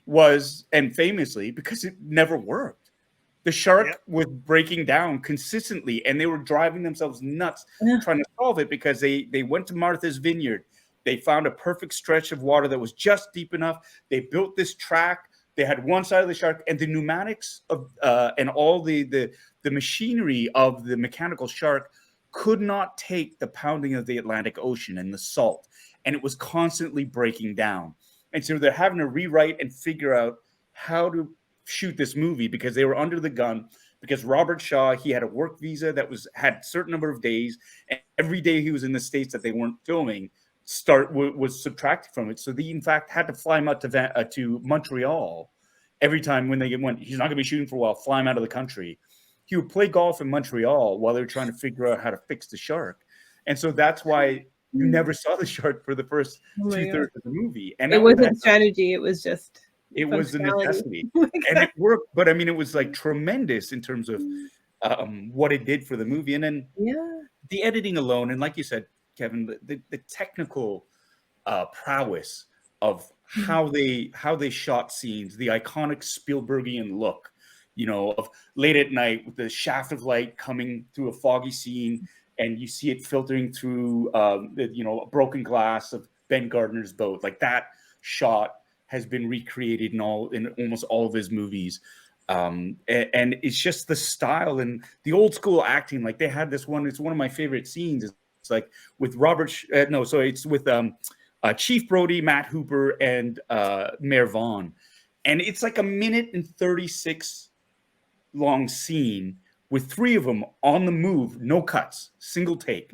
was, and famously, because it never worked. The shark was breaking down consistently, and they were driving themselves nuts trying to solve it, because they went to Martha's Vineyard. They found a perfect stretch of water that was just deep enough. They built this track. They had one side of the shark, and the pneumatics of and all the machinery of the mechanical shark could not take the pounding of the Atlantic Ocean and the salt, and it was constantly breaking down. And so they're having to rewrite and figure out how to shoot this movie because they were under the gun. Because Robert Shaw, he had a work visa that had a certain number of days, and every day he was in the States that they weren't filming was subtracted from it. So they in fact had to fly him out to Montreal every time when they went. He's not going to be shooting for a while. Fly him out of the country. He would play golf in Montreal while they were trying to figure out how to fix the shark, and so that's why you never saw the shark for the first 2/3 of the movie. And it wasn't strategy; it was just. It was a necessity, and it worked. But I mean, it was like tremendous in terms of what it did for the movie, and then the editing alone, and like you said, Kevin, the technical prowess of how they shot scenes, the iconic Spielbergian look, of late at night with the shaft of light coming through a foggy scene, and you see it filtering through, a broken glass of Ben Gardner's boat, like that shot has been recreated in almost all of his movies. And it's just the style and the old school acting. Like they had this one, it's one of my favorite scenes. It's like with it's with Chief Brody, Matt Hooper, and Mayor Vaughn. And it's like a 1:36 long scene with 3 of them on the move, no cuts, single take.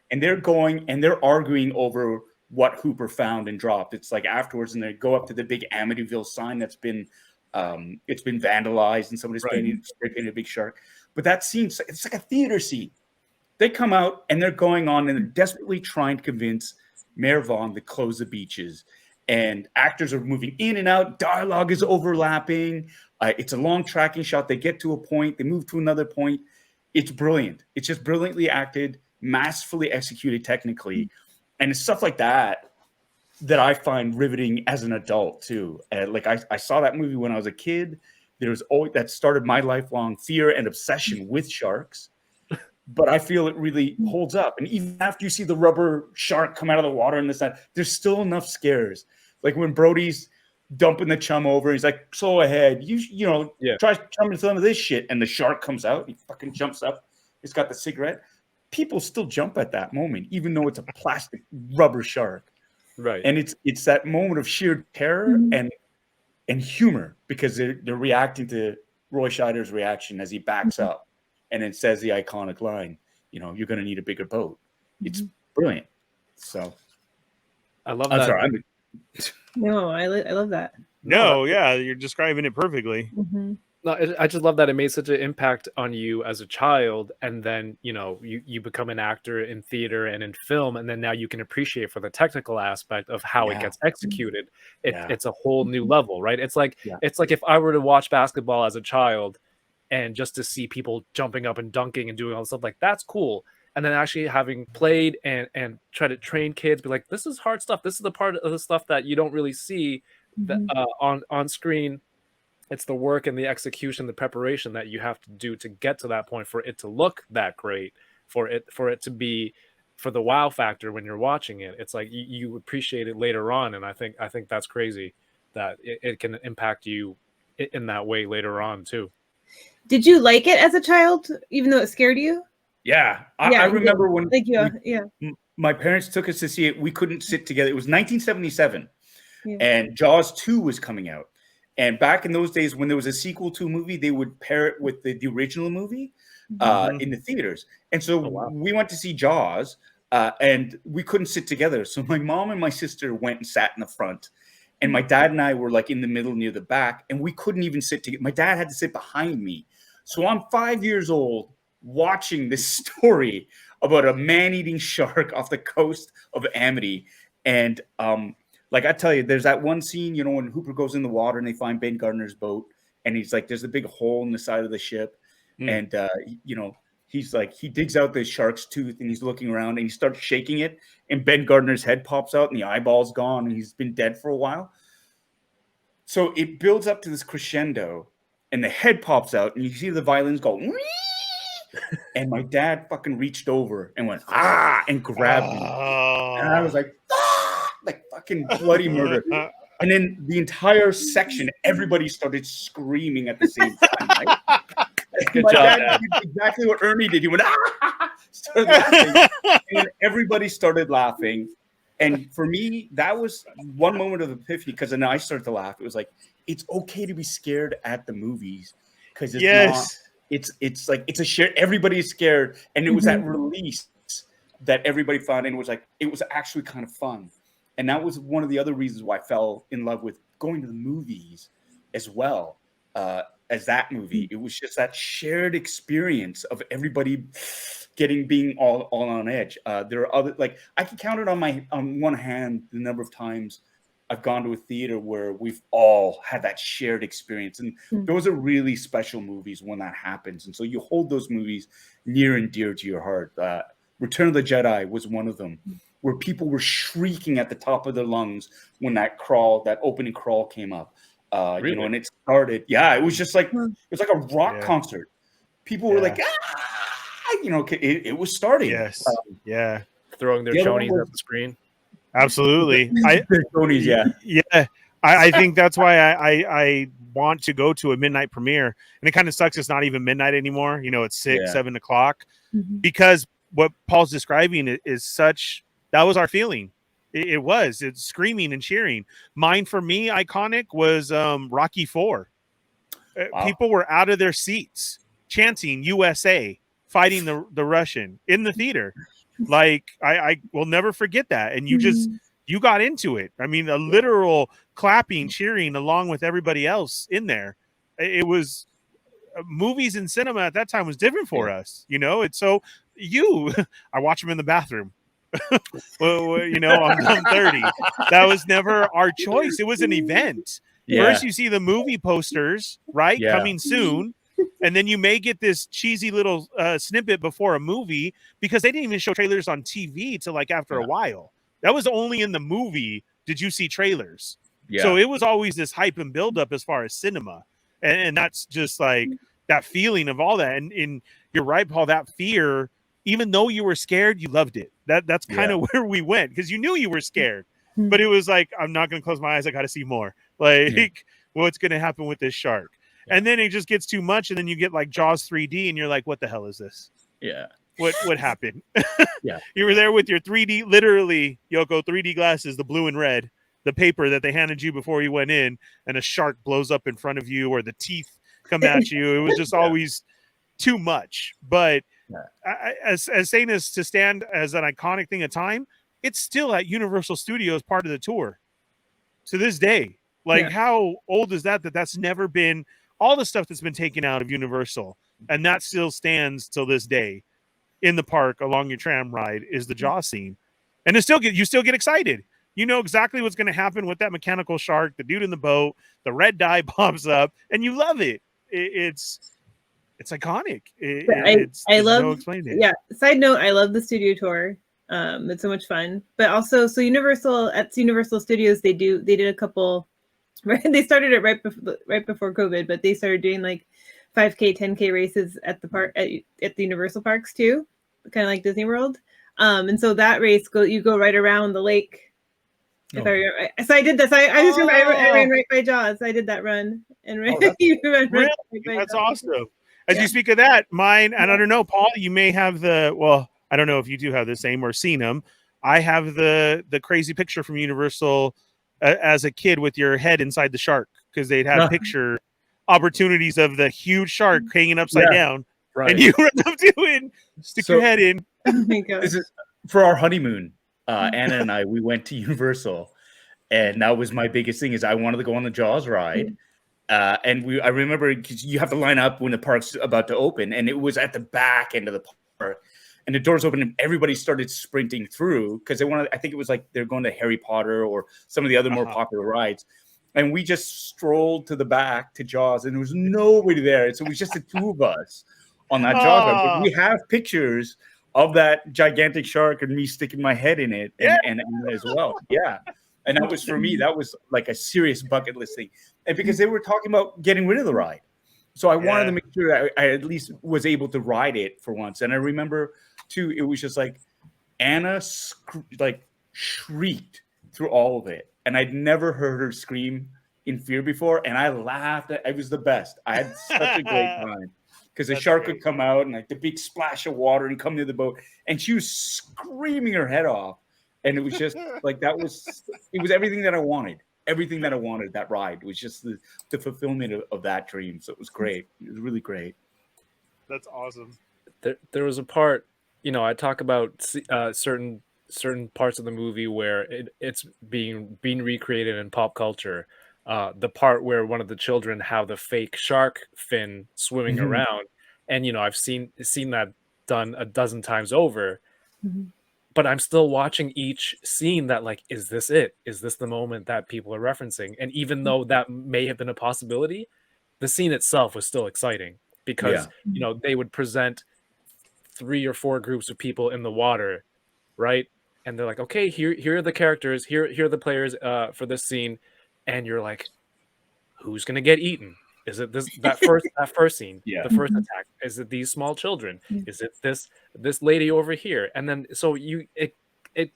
And they're going and they're arguing over what Hooper found and dropped. It's like afterwards, and they go up to the big Amityville sign that's been it's been vandalized and somebody's painted a big shark. But that scene, it's like a theater scene. They come out and they're going on and they're desperately trying to convince Mayor Vaughn to close the beaches. And actors are moving in and out. Dialogue is overlapping. It's a long tracking shot. They get to a point. They move to another point. It's brilliant. It's just brilliantly acted, masterfully executed technically. And it's stuff like that I find riveting as an adult too. Like I saw that movie when I was a kid. That started my lifelong fear and obsession with sharks. But I feel it really holds up. And even after you see the rubber shark come out of the water and there's still enough scares. Like when Brody's dumping the chum over, he's like, "So ahead, try chumming some of this shit," and the shark comes out. He fucking jumps up. He's got the cigarette. People still jump at that moment, even though it's a plastic rubber shark. Right. And it's that moment of sheer terror and humor because they're reacting to Roy Scheider's reaction as he backs up and it says the iconic line, "You're going to need a bigger boat." It's brilliant. So I love that. Sorry, No, I love that. No, yeah, you're describing it perfectly. No, I just love that it made such an impact on you as a child, and then you become an actor in theater and in film, and then now you can appreciate for the technical aspect of how it gets executed. It's a whole new level, right? It's like if I were to watch basketball as a child, and just to see people jumping up and dunking and doing all this stuff, like that's cool. And then actually having played and try to train kids, be like, this is hard stuff. This is the part of the stuff that you don't really see on screen. It's the work and the execution, the preparation that you have to do to get to that point for it to look that great, for it to be, for the wow factor when you're watching it. It's like you appreciate it later on, and I think that's crazy that it can impact you in that way later on too. Did you like it as a child, even though it scared you? Yeah, I remember when my parents took us to see it. We couldn't sit together. It was 1977, and Jaws 2 was coming out. And back in those days, when there was a sequel to a movie, they would pair it with the original movie in the theaters. And so we went to see Jaws, and we couldn't sit together. So my mom and my sister went and sat in the front, and my dad and I were like in the middle near the back, and we couldn't even sit together. My dad had to sit behind me. So I'm 5 years old watching this story about a man-eating shark off the coast of Amity. And like I tell you, there's that one scene, when Hooper goes in the water and they find Ben Gardner's boat, and he's like, there's a big hole in the side of the ship. And, he's like, he digs out the shark's tooth and he's looking around and he starts shaking it, and Ben Gardner's head pops out and the eyeball's gone and he's been dead for a while. So it builds up to this crescendo and the head pops out and you see the violins go, wee! And my dad fucking reached over and went, and grabbed me. And I was like, like fucking bloody murder. And then the entire section, everybody started screaming at the same time. Right? Good My job, dad Dad. did exactly what Ernie did. He went, started laughing. And everybody started laughing. And for me, that was one moment of epiphany, because then I started to laugh. It was like, it's okay to be scared at the movies because it's not. Yes. It's like it's a share. Everybody is scared, and it was that release that everybody found, and it was actually kind of fun, and that was one of the other reasons why I fell in love with going to the movies as well as that movie. It was just that shared experience of everybody being all on edge. There are other, like, I can count it on one hand the number of times I've gone to a theater where we've all had that shared experience. And those are really special movies when that happens. And so you hold those movies near and dear to your heart. Return of the Jedi was one of them, where people were shrieking at the top of their lungs when that opening crawl came up. Really? You know, and it started. Yeah, it was just like, it was like a rock concert. People were like, you know, it was starting. Yes. Yeah. Throwing their chonies at the screen. Absolutely. Tony's, Yeah. I think that's why I want to go to a midnight premiere. And it kind of sucks it's not even midnight anymore. You know, it's 6, 7 o'clock. Because what Paul's describing is such, that was our feeling. It's screaming and cheering. Mine, for me, iconic was Rocky IV. Wow. People were out of their seats chanting USA, fighting the Russian in the theater. Like, I will never forget that. And you got into it. I mean, a literal clapping, cheering along with everybody else in there. It was movies and cinema at that time was different for us. You know, it's so I watch them in the bathroom. Well, you know, I'm 30. That was never our choice. It was an event. First, you see the movie posters, right? Coming soon. And then you may get this cheesy little snippet before a movie, because they didn't even show trailers on TV till like after a while. That was only in the movie did you see trailers. So it was always this hype and buildup as far as cinema. And that's just like that feeling of all that. And you're right, Paul, that fear, even though you were scared, you loved it. That's kind of where we went, because you knew you were scared. But it was like, I'm not going to close my eyes. I got to see more. Like, what's going to happen with this shark? And then it just gets too much, and then you get like Jaws 3D, and you're like, "What the hell is this? What happened?" You were there with your 3D, literally, Yoko, 3D glasses, the blue and red, the paper that they handed you before you went in, and a shark blows up in front of you, or the teeth come at you. It was just always too much. But as saying as to stand as an iconic thing of time, it's still at Universal Studios, part of the tour to this day. Like, how old is that? That's never been. All the stuff that's been taken out of Universal, and that still stands till this day in the park along your tram ride, is the Jaws scene. And you still get excited. You know exactly what's going to happen with that mechanical shark, the dude in the boat, the red dye pops up, and you love it. It's iconic. I love no explaining it. Yeah. Side note, I love the studio tour. It's so much fun. But also, so Universal Studios, they did a couple. Right, they started it right before COVID, but they started doing like 5K, 10K races at the park at the Universal parks too, kind of like Disney World. And so that race you go right around the lake. If I remember. So I did this. I just remember I ran right by Jaws. I did that run and ran. Really? That's awesome. As you speak of that, mine, and I don't know, Paul, you may have I don't know if you do have the same or seen them. I have the crazy picture from Universal as a kid with your head inside the shark, because they'd have picture opportunities of the huge shark hanging upside down, and you run up to it and stick your head in. Oh my God. This is for our honeymoon. Anna and I, we went to Universal, and that was my biggest thing, is I wanted to go on the Jaws ride. And I remember, because you have to line up when the park's about to open, and it was at the back end of the park. And the doors opened and everybody started sprinting through, because I think it was like they're going to Harry Potter or some of the other more popular rides. And we just strolled to the back to Jaws, and there was nobody there. So it was just the two of us on that Jaws ride. But we have pictures of that gigantic shark and me sticking my head in it and as well. Yeah. And that was, for me, that was like a serious bucket list thing. And because they were talking about getting rid of the ride. So I wanted to make sure I at least was able to ride it for once. And I remember, too, it was just like Anna shrieked through all of it. And I'd never heard her scream in fear before. And I laughed. It was the best. I had such a great time. Because the shark would come out and like the big splash of water and come near the boat. And she was screaming her head off. And it was just like, it was everything that I wanted. everything that I wanted. That ride was just the fulfillment of that dream. So it was great. It was really great. That's awesome. There was a part, I talk about certain parts of the movie where it's being recreated in pop culture. The part where one of the children have the fake shark fin swimming Mhm. around, and I've seen that done a dozen times over. Mhm. But I'm still watching each scene that, like, is this it? Is this the moment that people are referencing? And even though that may have been a possibility, the scene itself was still exciting because, Yeah. they would present 3 or 4 groups of people in the water, right? And they're like, okay, here are the characters, here are the players for this scene, and you're like, who's gonna get eaten? Is it that first scene, Yeah. the first Mhm. attack? Is it these small children? Mm. Is it this lady over here? And then so it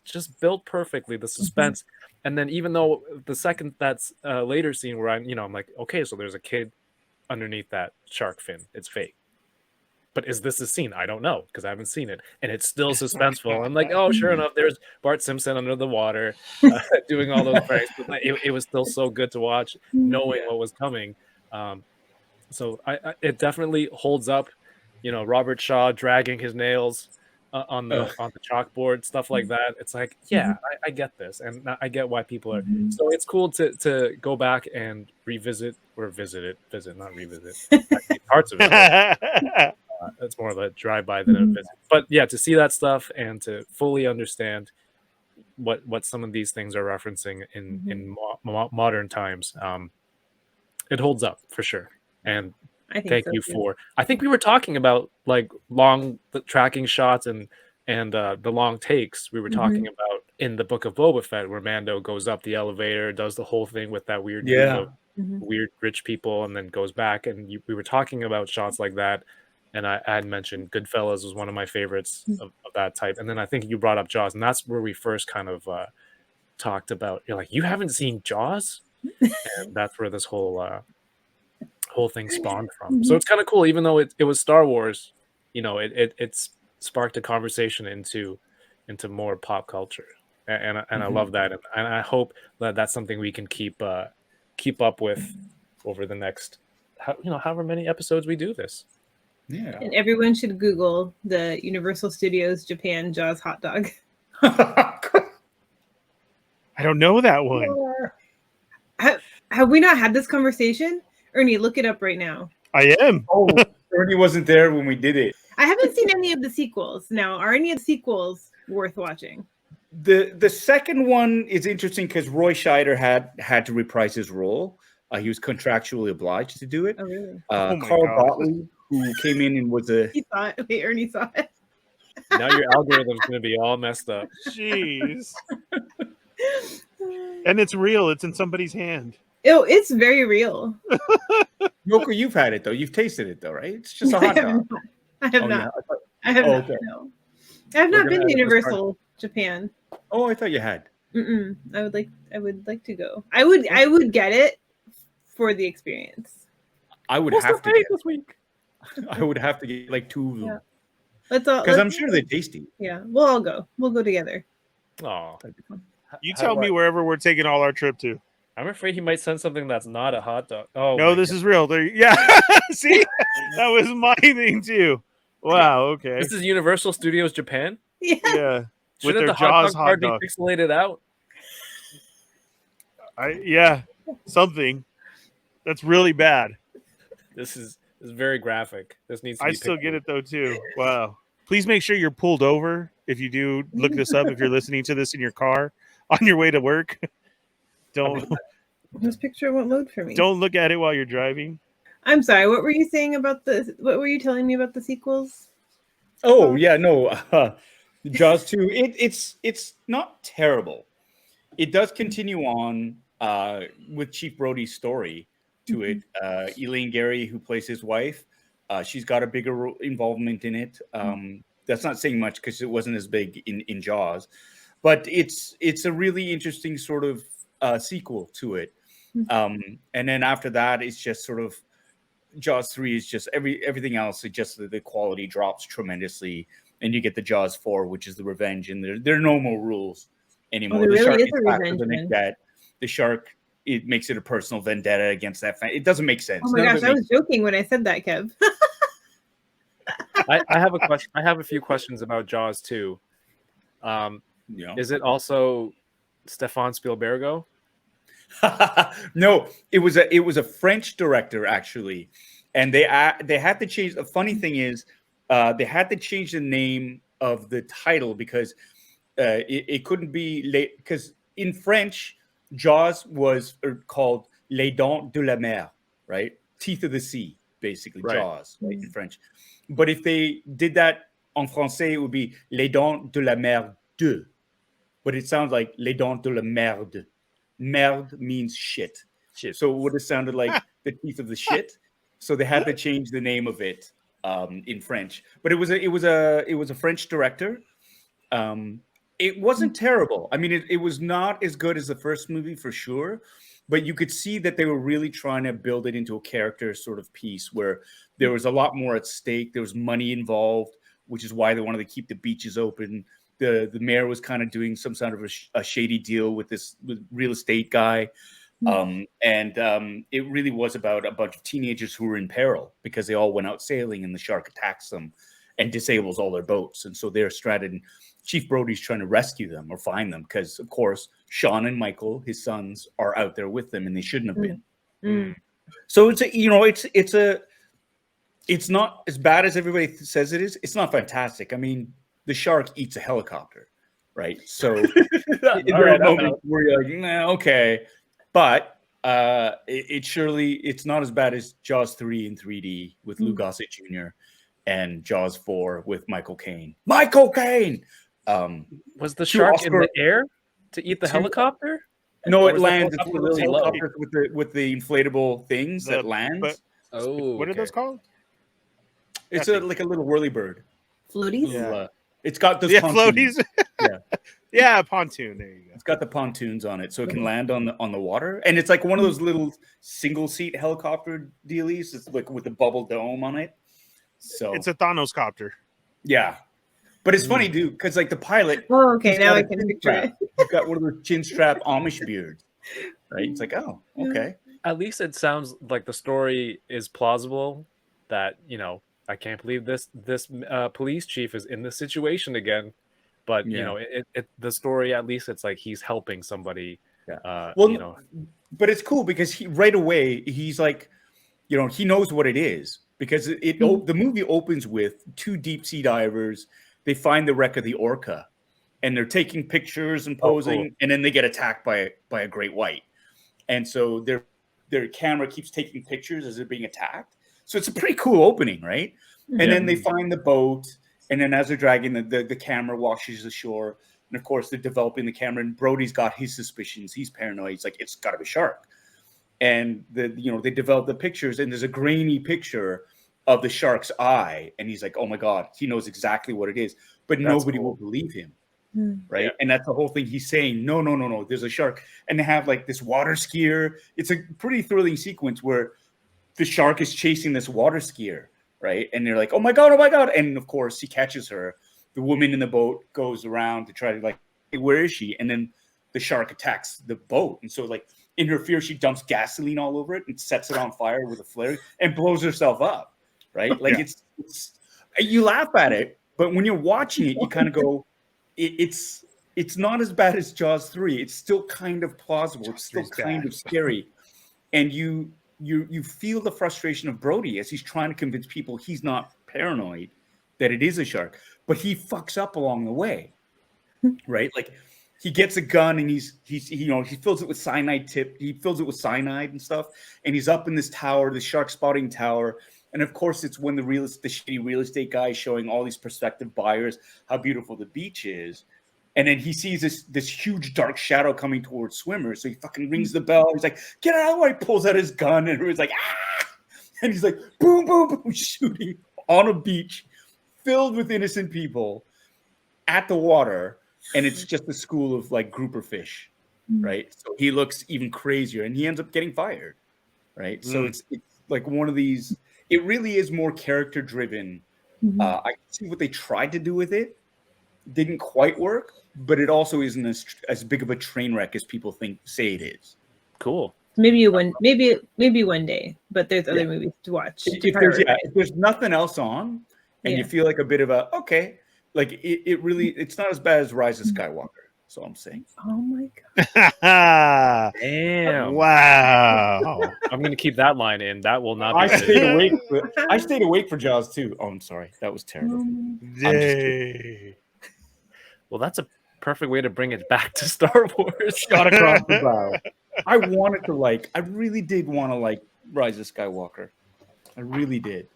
just built perfectly the suspense. And then even though the second that's later scene where I'm like, okay, so there's a kid underneath that shark fin. It's fake. But is this a scene? I don't know because I haven't seen it, and it's still suspenseful. I'm like, oh, sure enough, there's Bart Simpson under the water doing all those pranks. But like, it was still so good to watch, knowing Yeah. what was coming. So it definitely holds up. Robert Shaw dragging his nails on Ugh. the chalkboard, stuff like that. It's like, yeah, I get this, and I get why people are. Mhm. So it's cool to go back and revisit or visit, not revisit parts of it. It's more of a drive-by than a Mhm. visit. But yeah, to see that stuff and to fully understand what some of these things are referencing in modern times, it holds up for sure. And I think thank so you too. I think we were talking about like long tracking shots and the long takes. We were talking about in the Book of Boba Fett where Mando goes up the elevator, does the whole thing with that weird group Yeah. of weird rich people, and then goes back. And we were talking about shots like that. And I had mentioned Goodfellas was one of my favorites of that type. And then I think you brought up Jaws, and that's where we first kind of talked about. You're like, you haven't seen Jaws, and that's where this whole thing spawned from. So it's kind of cool, even though it was Star Wars. It's sparked a conversation into more pop culture, and I love that, and I hope that that's something we can keep up with over the next however many episodes we do this. Yeah. And everyone should Google the Universal Studios Japan Jaws hot dog. I don't know that one. Have we not had this conversation? Ernie, look it up right now. I am. Oh, Ernie wasn't there when we did it. I haven't seen any of the sequels. Now, are any of the sequels worth watching? The second one is interesting because Roy Scheider had to reprise his role. He was contractually obliged to do it. Oh, really? Oh my Carl God. Botley, who came in and was a He saw it. Wait, Ernie saw it. Now your algorithm's going to be all messed up. Jeez. And it's real. It's in somebody's hand. Oh, it's very real. Yoko. You've had it though. You've tasted it though, right? It's just a I hot have dog. not. I have Oh, not. yeah. I have Oh, not. okay. No. I have We're not gonna been have to this Universal Japan. Oh, I thought you had. I would like to go. I would get it for the experience. I would What's have the to fate get. this week? I would have to get like 2 of them Yeah. Let's all because I'm let's- sure they're tasty. Yeah, we'll all go. We'll go together. Oh, You tell me wherever we're taking all our trip to. I'm afraid he might send something that's not a hot dog. Oh No, my this God. is real. Yeah. See? That was my thing too. Wow. Okay. This is Universal Studios Japan. Yeah. Yeah. With Shouldn't their the Jaws hot hot dog dog. be pixelated out? Yeah. Something. That's really bad. This is very graphic. This needs to I be still pixelated. get it though too. Wow. Please make sure you're pulled over if you do look this up if you're listening to this in your car on your way to work. Don't This picture won't load for me. don't look at it while you're driving. I'm sorry. What were you saying about the? What were you telling me about the sequels? Oh yeah, no. Jaws 2. It's not terrible. It does continue on with Chief Brody's story to it. Elaine Gary, who plays his wife, she's got a bigger involvement in it. That's not saying much because it wasn't as big in Jaws, but it's a really interesting sort of sequel to it. And then after that, it's just sort of Jaws 3 is just everything else. It just the quality drops tremendously, and you get the Jaws 4, which is the revenge, and there are no more rules anymore. there The really shark is is a faster revenge than one. it get. The shark it makes it a personal vendetta against that fan. It doesn't make sense. Oh my None of gosh, it I makes was joking when I said that, Kev. I have a question. I have a few questions about Jaws too. you know. Is it also Stefan Spielbergo? No, it was a French director actually, and they had to change. The funny thing is, they had to change the name of the title because it couldn't be because in French, Jaws was called Les Dents de la Mer, right? Teeth of the sea, basically, Right. Jaws, right, in French. But if they did that en français, it would be Les Dents de la Mer 2. But it sounds like Les Dents de la Merde. Merde means shit. Shit. So it would have sounded like the teeth of the shit. So they had to change the name of it in French. But it was a French director. It wasn't terrible. I mean, it was not as good as the first movie for sure, but you could see that they were really trying to build it into a character sort of piece where there was a lot more at stake. There was money involved, which is why they wanted to keep the beaches open. The mayor was kind of doing some sort of a shady deal with this real estate guy. It really was about a bunch of teenagers who were in peril because they all went out sailing and the shark attacks them and disables all their boats. And so they're stranded. Chief Brody's trying to rescue them or find them because, of course, Sean and Michael, his sons, are out there with them and they shouldn't have been. So it's not as bad as everybody says it is. It's not fantastic. I mean, the shark eats a helicopter, right? So there are moments where you're like, nah, okay. But it's not as bad as Jaws 3 in 3D with Lou Gossett Jr. and Jaws 4 with Michael Caine. Michael Caine! Was the shark in the air to eat the helicopter? No, it Or was the lands. It's helicopter one of those really low? helicopters with the inflatable things that lands. Oh, What are those called? It's like a little whirly bird. Floaties? Yeah. It's got those floaties. Yeah. Yeah, pontoon. There you go. It's got the pontoons on it, so it can land on the water. And it's like one of those little single seat helicopter dealies. It's like with a bubble dome on it. So It's a Thanos copter. yeah. But it's funny, dude, because like the pilot. Oh, okay. he's Now got I a can chin picture strap. it. He's got one of those chin strap Amish beards. Right? It's like, oh, okay. At least it sounds like the story is plausible. That I can't believe this police chief is in this situation again. But the story, at least it's like he's helping somebody. Yeah. But it's cool because right away he's like, he knows what it is because the movie opens with two deep sea divers. They find the wreck of the Orca, and they're taking pictures and posing, cool. And then they get attacked by a great white, and so their camera keeps taking pictures as they're being attacked. So it's a pretty cool opening, right? And then they find the boat. And then as they're dragging, the camera washes ashore. And of course, they're developing the camera. And Brody's got his suspicions. He's paranoid. He's like, it's got to be a shark. And they develop the pictures. And there's a grainy picture of the shark's eye. And he's like, oh, my God, he knows exactly what it is. But nobody will believe him. Right. Yeah. And that's the whole thing. He's saying, no, there's a shark. And they have like this water skier. It's a pretty thrilling sequence where the shark is chasing this water skier. Right. And they're like, oh, my God. And of course, he catches her. The woman in the boat goes around to try to like, hey, where is she? And then the shark attacks the boat. And so like in her fear, she dumps gasoline all over it and sets it on fire with a flare and blows herself up. Right. Like it's you laugh at it. But when you're watching it, you kind of go, it's not as bad as Jaws 3. It's still kind of plausible. It's still kind of scary. And you feel the frustration of Brody as he's trying to convince people he's not paranoid, that it is a shark, but he fucks up along the way, right? Like he gets a gun and he fills it with cyanide He fills it with cyanide and stuff. And he's up in this tower, the shark spotting tower. And of course, it's when the shitty real estate guy is showing all these prospective buyers how beautiful the beach is. And then he sees this huge dark shadow coming towards swimmers. So he fucking rings the bell. He's like, get out of the way. He pulls out his gun and everyone's like, ah! And he's like, boom, boom, boom, shooting on a beach filled with innocent people at the water. And it's just a school of like grouper fish, right? So he looks even crazier and he ends up getting fired, right? So it's like one of these, it really is more character driven. I can see what they tried to do with it. Didn't quite work, but it also isn't as big of a train wreck as people say it is. Cool. Maybe one day, but there's other movies to watch. If there's nothing else on, and you Yeah. feel like a bit of a like it's not as bad as Rise of Skywalker. That's all I'm saying. Oh my god. Damn. Wow. I'm gonna keep that line in. That will not I be stayed edited. awake. I stayed awake for Jaws too. Oh, I'm sorry. That was terrible. Yay. Well, that's a perfect way to bring it back to Star Wars. Shot across the bow. I really did want to like Rise of Skywalker. I really did.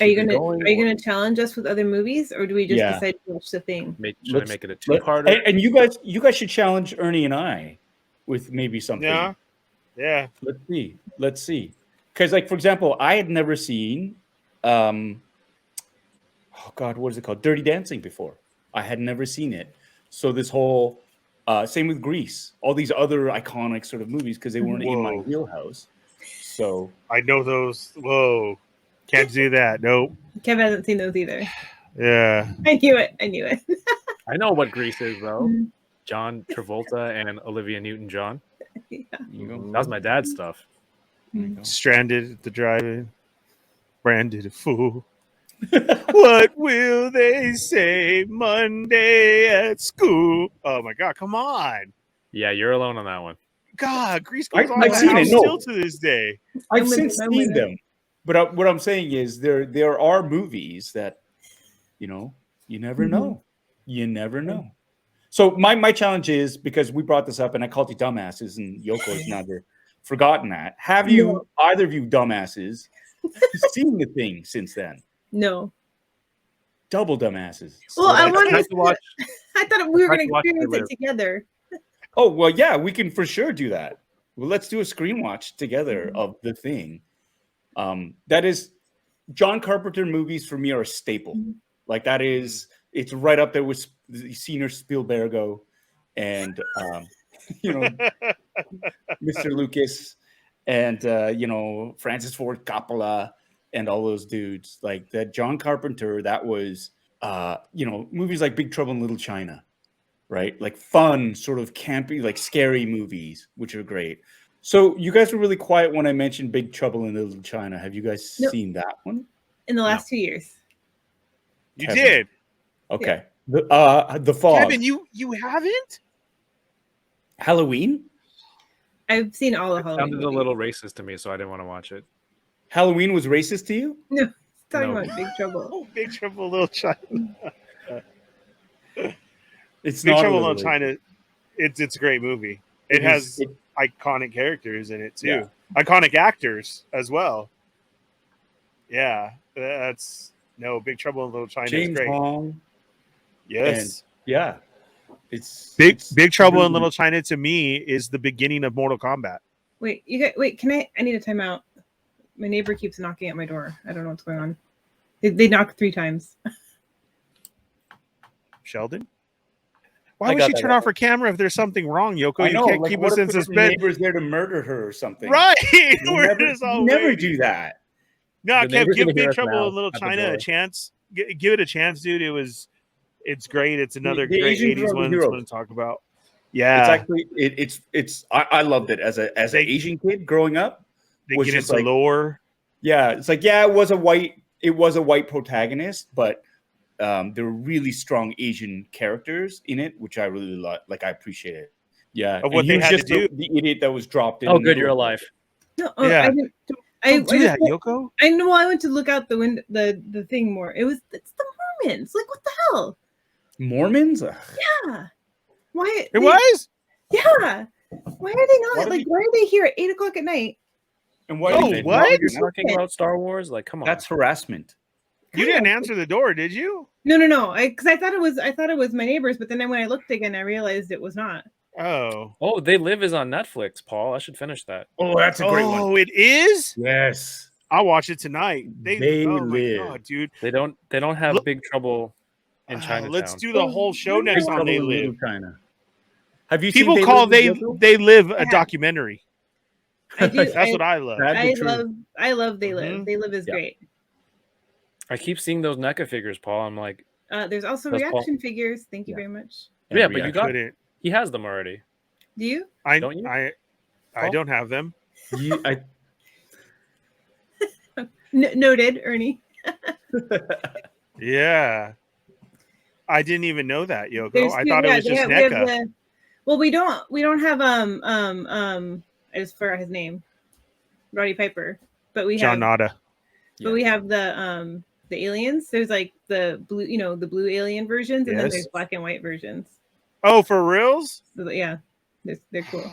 Are you gonna challenge us with other movies, or do we just Yeah. decide to watch the thing? Should I make it a two-parter? And you guys should challenge Ernie and I with maybe something. Yeah. Let's see. Because, like, for example, I had never seen, oh God, what is it called? Dirty Dancing before. I had never seen it. So this whole, same with Grease, all these other iconic sort of movies, because they weren't in my wheelhouse. So I know those. Whoa. Can't do that. Nope. Kevin hasn't seen those either. Yeah. I knew it. I know what Grease is, though. John Travolta and Olivia Newton-John. Yeah. That was my dad's stuff. Stranded at the drive-in. Branded a fool. What will they say Monday at school? Oh my God! Come on. Yeah, you're alone on that one. God, Grease goes on I've my seen house it, no. still to this day. I've since seen them. But what I'm saying is there are movies that, you never know. You never know. So my challenge is, because we brought this up and I called you dumbasses, and Yoko has never forgotten that. Have you, either of you dumbasses, seen the thing since then? No. Double dumbasses. Well, I wanted to watch. I thought we were I'd going to watch experience it it together. Oh, well, yeah, we can for sure do that. Well, let's do a screen watch together of the thing. That is, John Carpenter movies for me are a staple. Like, that is, it's right up there with Senior Spielbergo and, Mr. Lucas and, Francis Ford Coppola and all those dudes. Like, that John Carpenter, that was, movies like Big Trouble in Little China, right? Like fun, sort of campy, like scary movies, which are great. So you guys were really quiet when I mentioned Big Trouble in Little China. Have you guys seen that one? In the last 2 years. You Kevin. did. Okay. The Fog. Kevin, you haven't? Halloween? I've seen all the It Halloween sounded a movies. little racist to me, so I didn't want to watch it. Halloween was racist to you? No, talking No. about Big Trouble. Oh, Big Trouble in Little China. It's Big not Trouble in a Little China. It's a great movie. It has iconic characters in it too. Yeah. Iconic actors as well. Yeah, Big Trouble in Little China James is great. Hong. Yes. Yeah. Big Trouble in Little China to me is the beginning of Mortal Kombat. Wait, I need a timeout. My neighbor keeps knocking at my door. I don't know what's going on. They knocked 3 times. Sheldon? Why would she turn off her camera if there's something wrong, Yoko? I know, You can't like, keep what us if in the suspense. neighbor's there to murder her or something. Right. You never do that. No, The Kev, neighbor's give gonna hear Big us Trouble now in Little at the China door. a chance. Give it a chance, dude. It's great. It's another The great Asian 80s one heroes. to talk about. It's Yeah. actually I loved it as an Asian kid growing up. They was get just into like, lore. yeah, it's like, yeah, it was a white protagonist, but there were really strong Asian characters in it, which I really like. I appreciate it. Yeah, Of what and they he was had to just do. the idiot that was dropped in. Oh, the good, middle you're of it. alive. No, Yeah. I didn't. Don't do that, Yoko. I know. I went to look out the window, the thing more. It's the Mormons. Like, what the hell? Mormons? Ugh. Yeah. Why? It was? Yeah. Why are they not? Why Why are they here at 8:00 at night? And why? Oh, did they what? not- You're talking about Star Wars? Like, come on. That's harassment. You didn't answer the door, did you? No. Because I thought it was my neighbors, but then when I looked again, I realized it was not. Oh. Oh, They Live is on Netflix, Paul. I should finish that. Oh, that's a great one. Oh, it is? Yes. I'll watch it tonight. They oh my Live. God, dude. They don't have Look- Big Trouble in Chinatown. Let's do the whole show Big next on Trouble They in Little Live. China. Have you People seen call Live, Yoko? They Live a Yeah. documentary. I do. That's what I love. That's I the truth. love They Live. Mhm. They Live is Yeah. great. I keep seeing those NECA figures, Paul. I'm like, There's also That's reaction figures. Thank you Yeah. very much. yeah, And but you reaction. got Couldn't. he has them already. Do you? Don't you? I don't have them. Noted, Ernie. Yeah. I didn't even know that, Yoko. There's I two- thought it yeah, was they just have- we have NECA. well, we don't have I just forgot his name, Roddy Piper, but we John have Nada. but we have the aliens. There's like the blue, the blue alien versions, and then Yes. there's black and white versions. Oh, for reals? So, yeah, they're cool.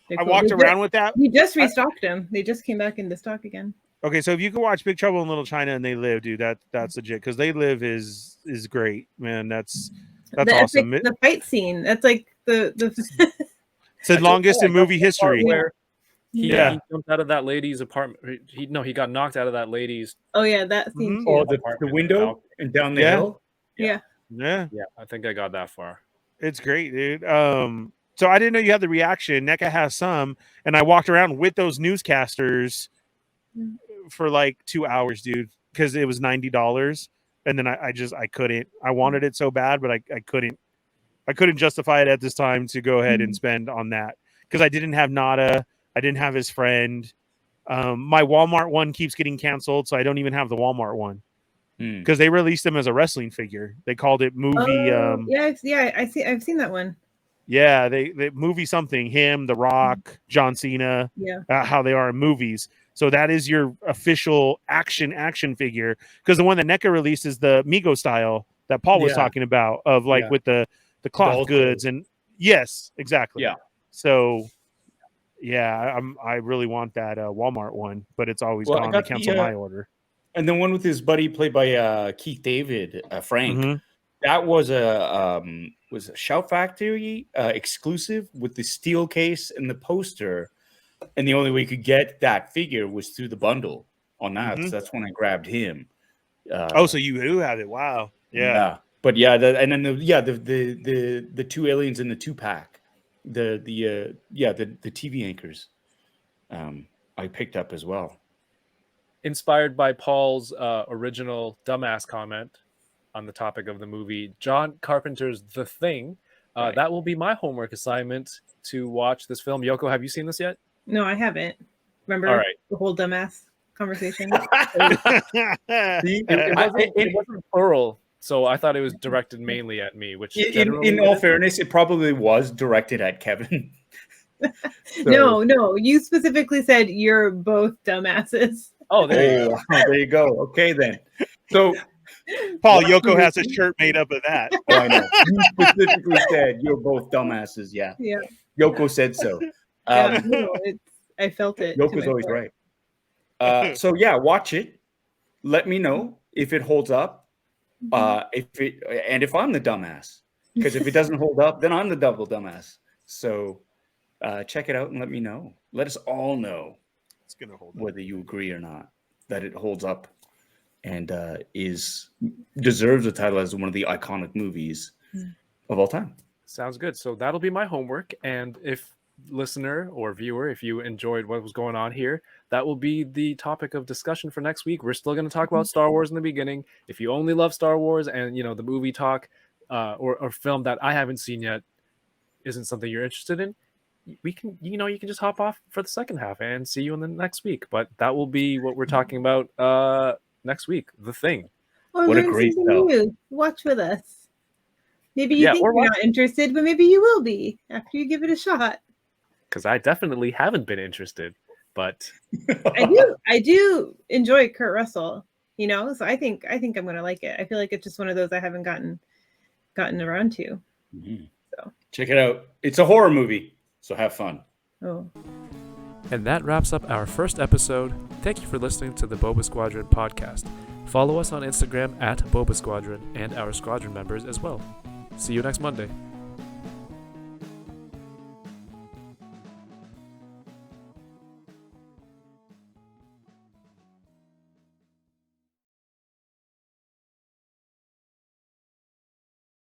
They're I cool. walked They around with that. We just restocked them. They just came back into stock again. Okay, so if you can watch Big Trouble in Little China and They Live, dude, that's legit. Because They Live is great, man. That's the awesome. Epic, the fight scene. That's like the It's the longest in movie history. Where he Yeah. jumped out of that lady's apartment. He got knocked out of that lady's. Oh yeah, that scene Mhm. too. Oh, the window and down the Yeah. hill. Yeah. Yeah, Yeah, I think I got that far. it's great, dude. So I didn't know you had the reaction. NECA has some, and I walked around with those newscasters for like 2 hours, dude, because it was $90, and then I couldn't. I wanted it so bad, but I couldn't. I couldn't justify it at this time to go ahead and spend on that because I didn't have Nada. I didn't have his friend. My Walmart one keeps getting canceled, so I don't even have the Walmart one because they released him as a wrestling figure. They called it movie. I've seen that one. Yeah, they movie something. Him, The Rock, John Cena. Yeah. How they are in movies. So that is your official action figure because the one that NECA released is the Migo style that Paul was talking about of like with the cloth goods and yes, exactly. Yeah. So yeah, I really want that Walmart one, but it's always gone to cancel my order. And the one with his buddy played by Keith David, Frank. Mhm. That was a Shout Factory exclusive with the steel case and the poster. And the only way you could get that figure was through the bundle on that. So that's when I grabbed him. So you do have it. Wow. Yeah. But yeah, the two aliens in the 2-pack. The TV anchors. I picked up as well. Inspired by Paul's original dumbass comment on the topic of the movie, John Carpenter's The Thing. That will be my homework assignment to watch this film. Yoko, have you seen this yet? No, I haven't. Remember the whole dumbass conversation? It wasn't plural, so I thought it was directed mainly at me. Which, in all fairness, it probably was directed at Kevin. No, you specifically said you're both dumbasses. Oh, there you go. Okay, then. So, Paul, Yoko has a shirt made up of that. Oh, I know. You specifically said you're both dumbasses. Yeah. Yeah. Yoko said so. I felt it. Yoko's always right. So yeah, watch it. Let me know if it holds up. If I'm the dumbass, because if it doesn't hold up, then I'm the double dumbass. So check it out and let me know. Let us all know it's gonna hold whether you agree or not that it holds up and deserves a title as one of the iconic movies of all time. Sounds good. So that'll be my homework. And if listener or viewer, if you enjoyed what was going on here, that will be the topic of discussion for next week. We're still going to talk about Star Wars in the beginning. If you only love Star Wars and the movie talk or film that I haven't seen yet isn't something you're interested in, we can you can just hop off for the second half and see you in the next week. But that will be what we're talking about next week. The Thing. Or what a learn great something show. new. Watch with us. Maybe you think or you're not interested, but maybe you will be after you give it a shot. Because I definitely haven't been interested, but I do enjoy Kurt Russell, so I think I'm gonna like it. I feel like it's just one of those I haven't gotten around to. So check it out. It's a horror movie, so have fun. Oh. And that wraps up our first episode. Thank you for listening to the Boba Squadron podcast. Follow us on Instagram at Boba Squadron and our squadron members as well. See you next Monday.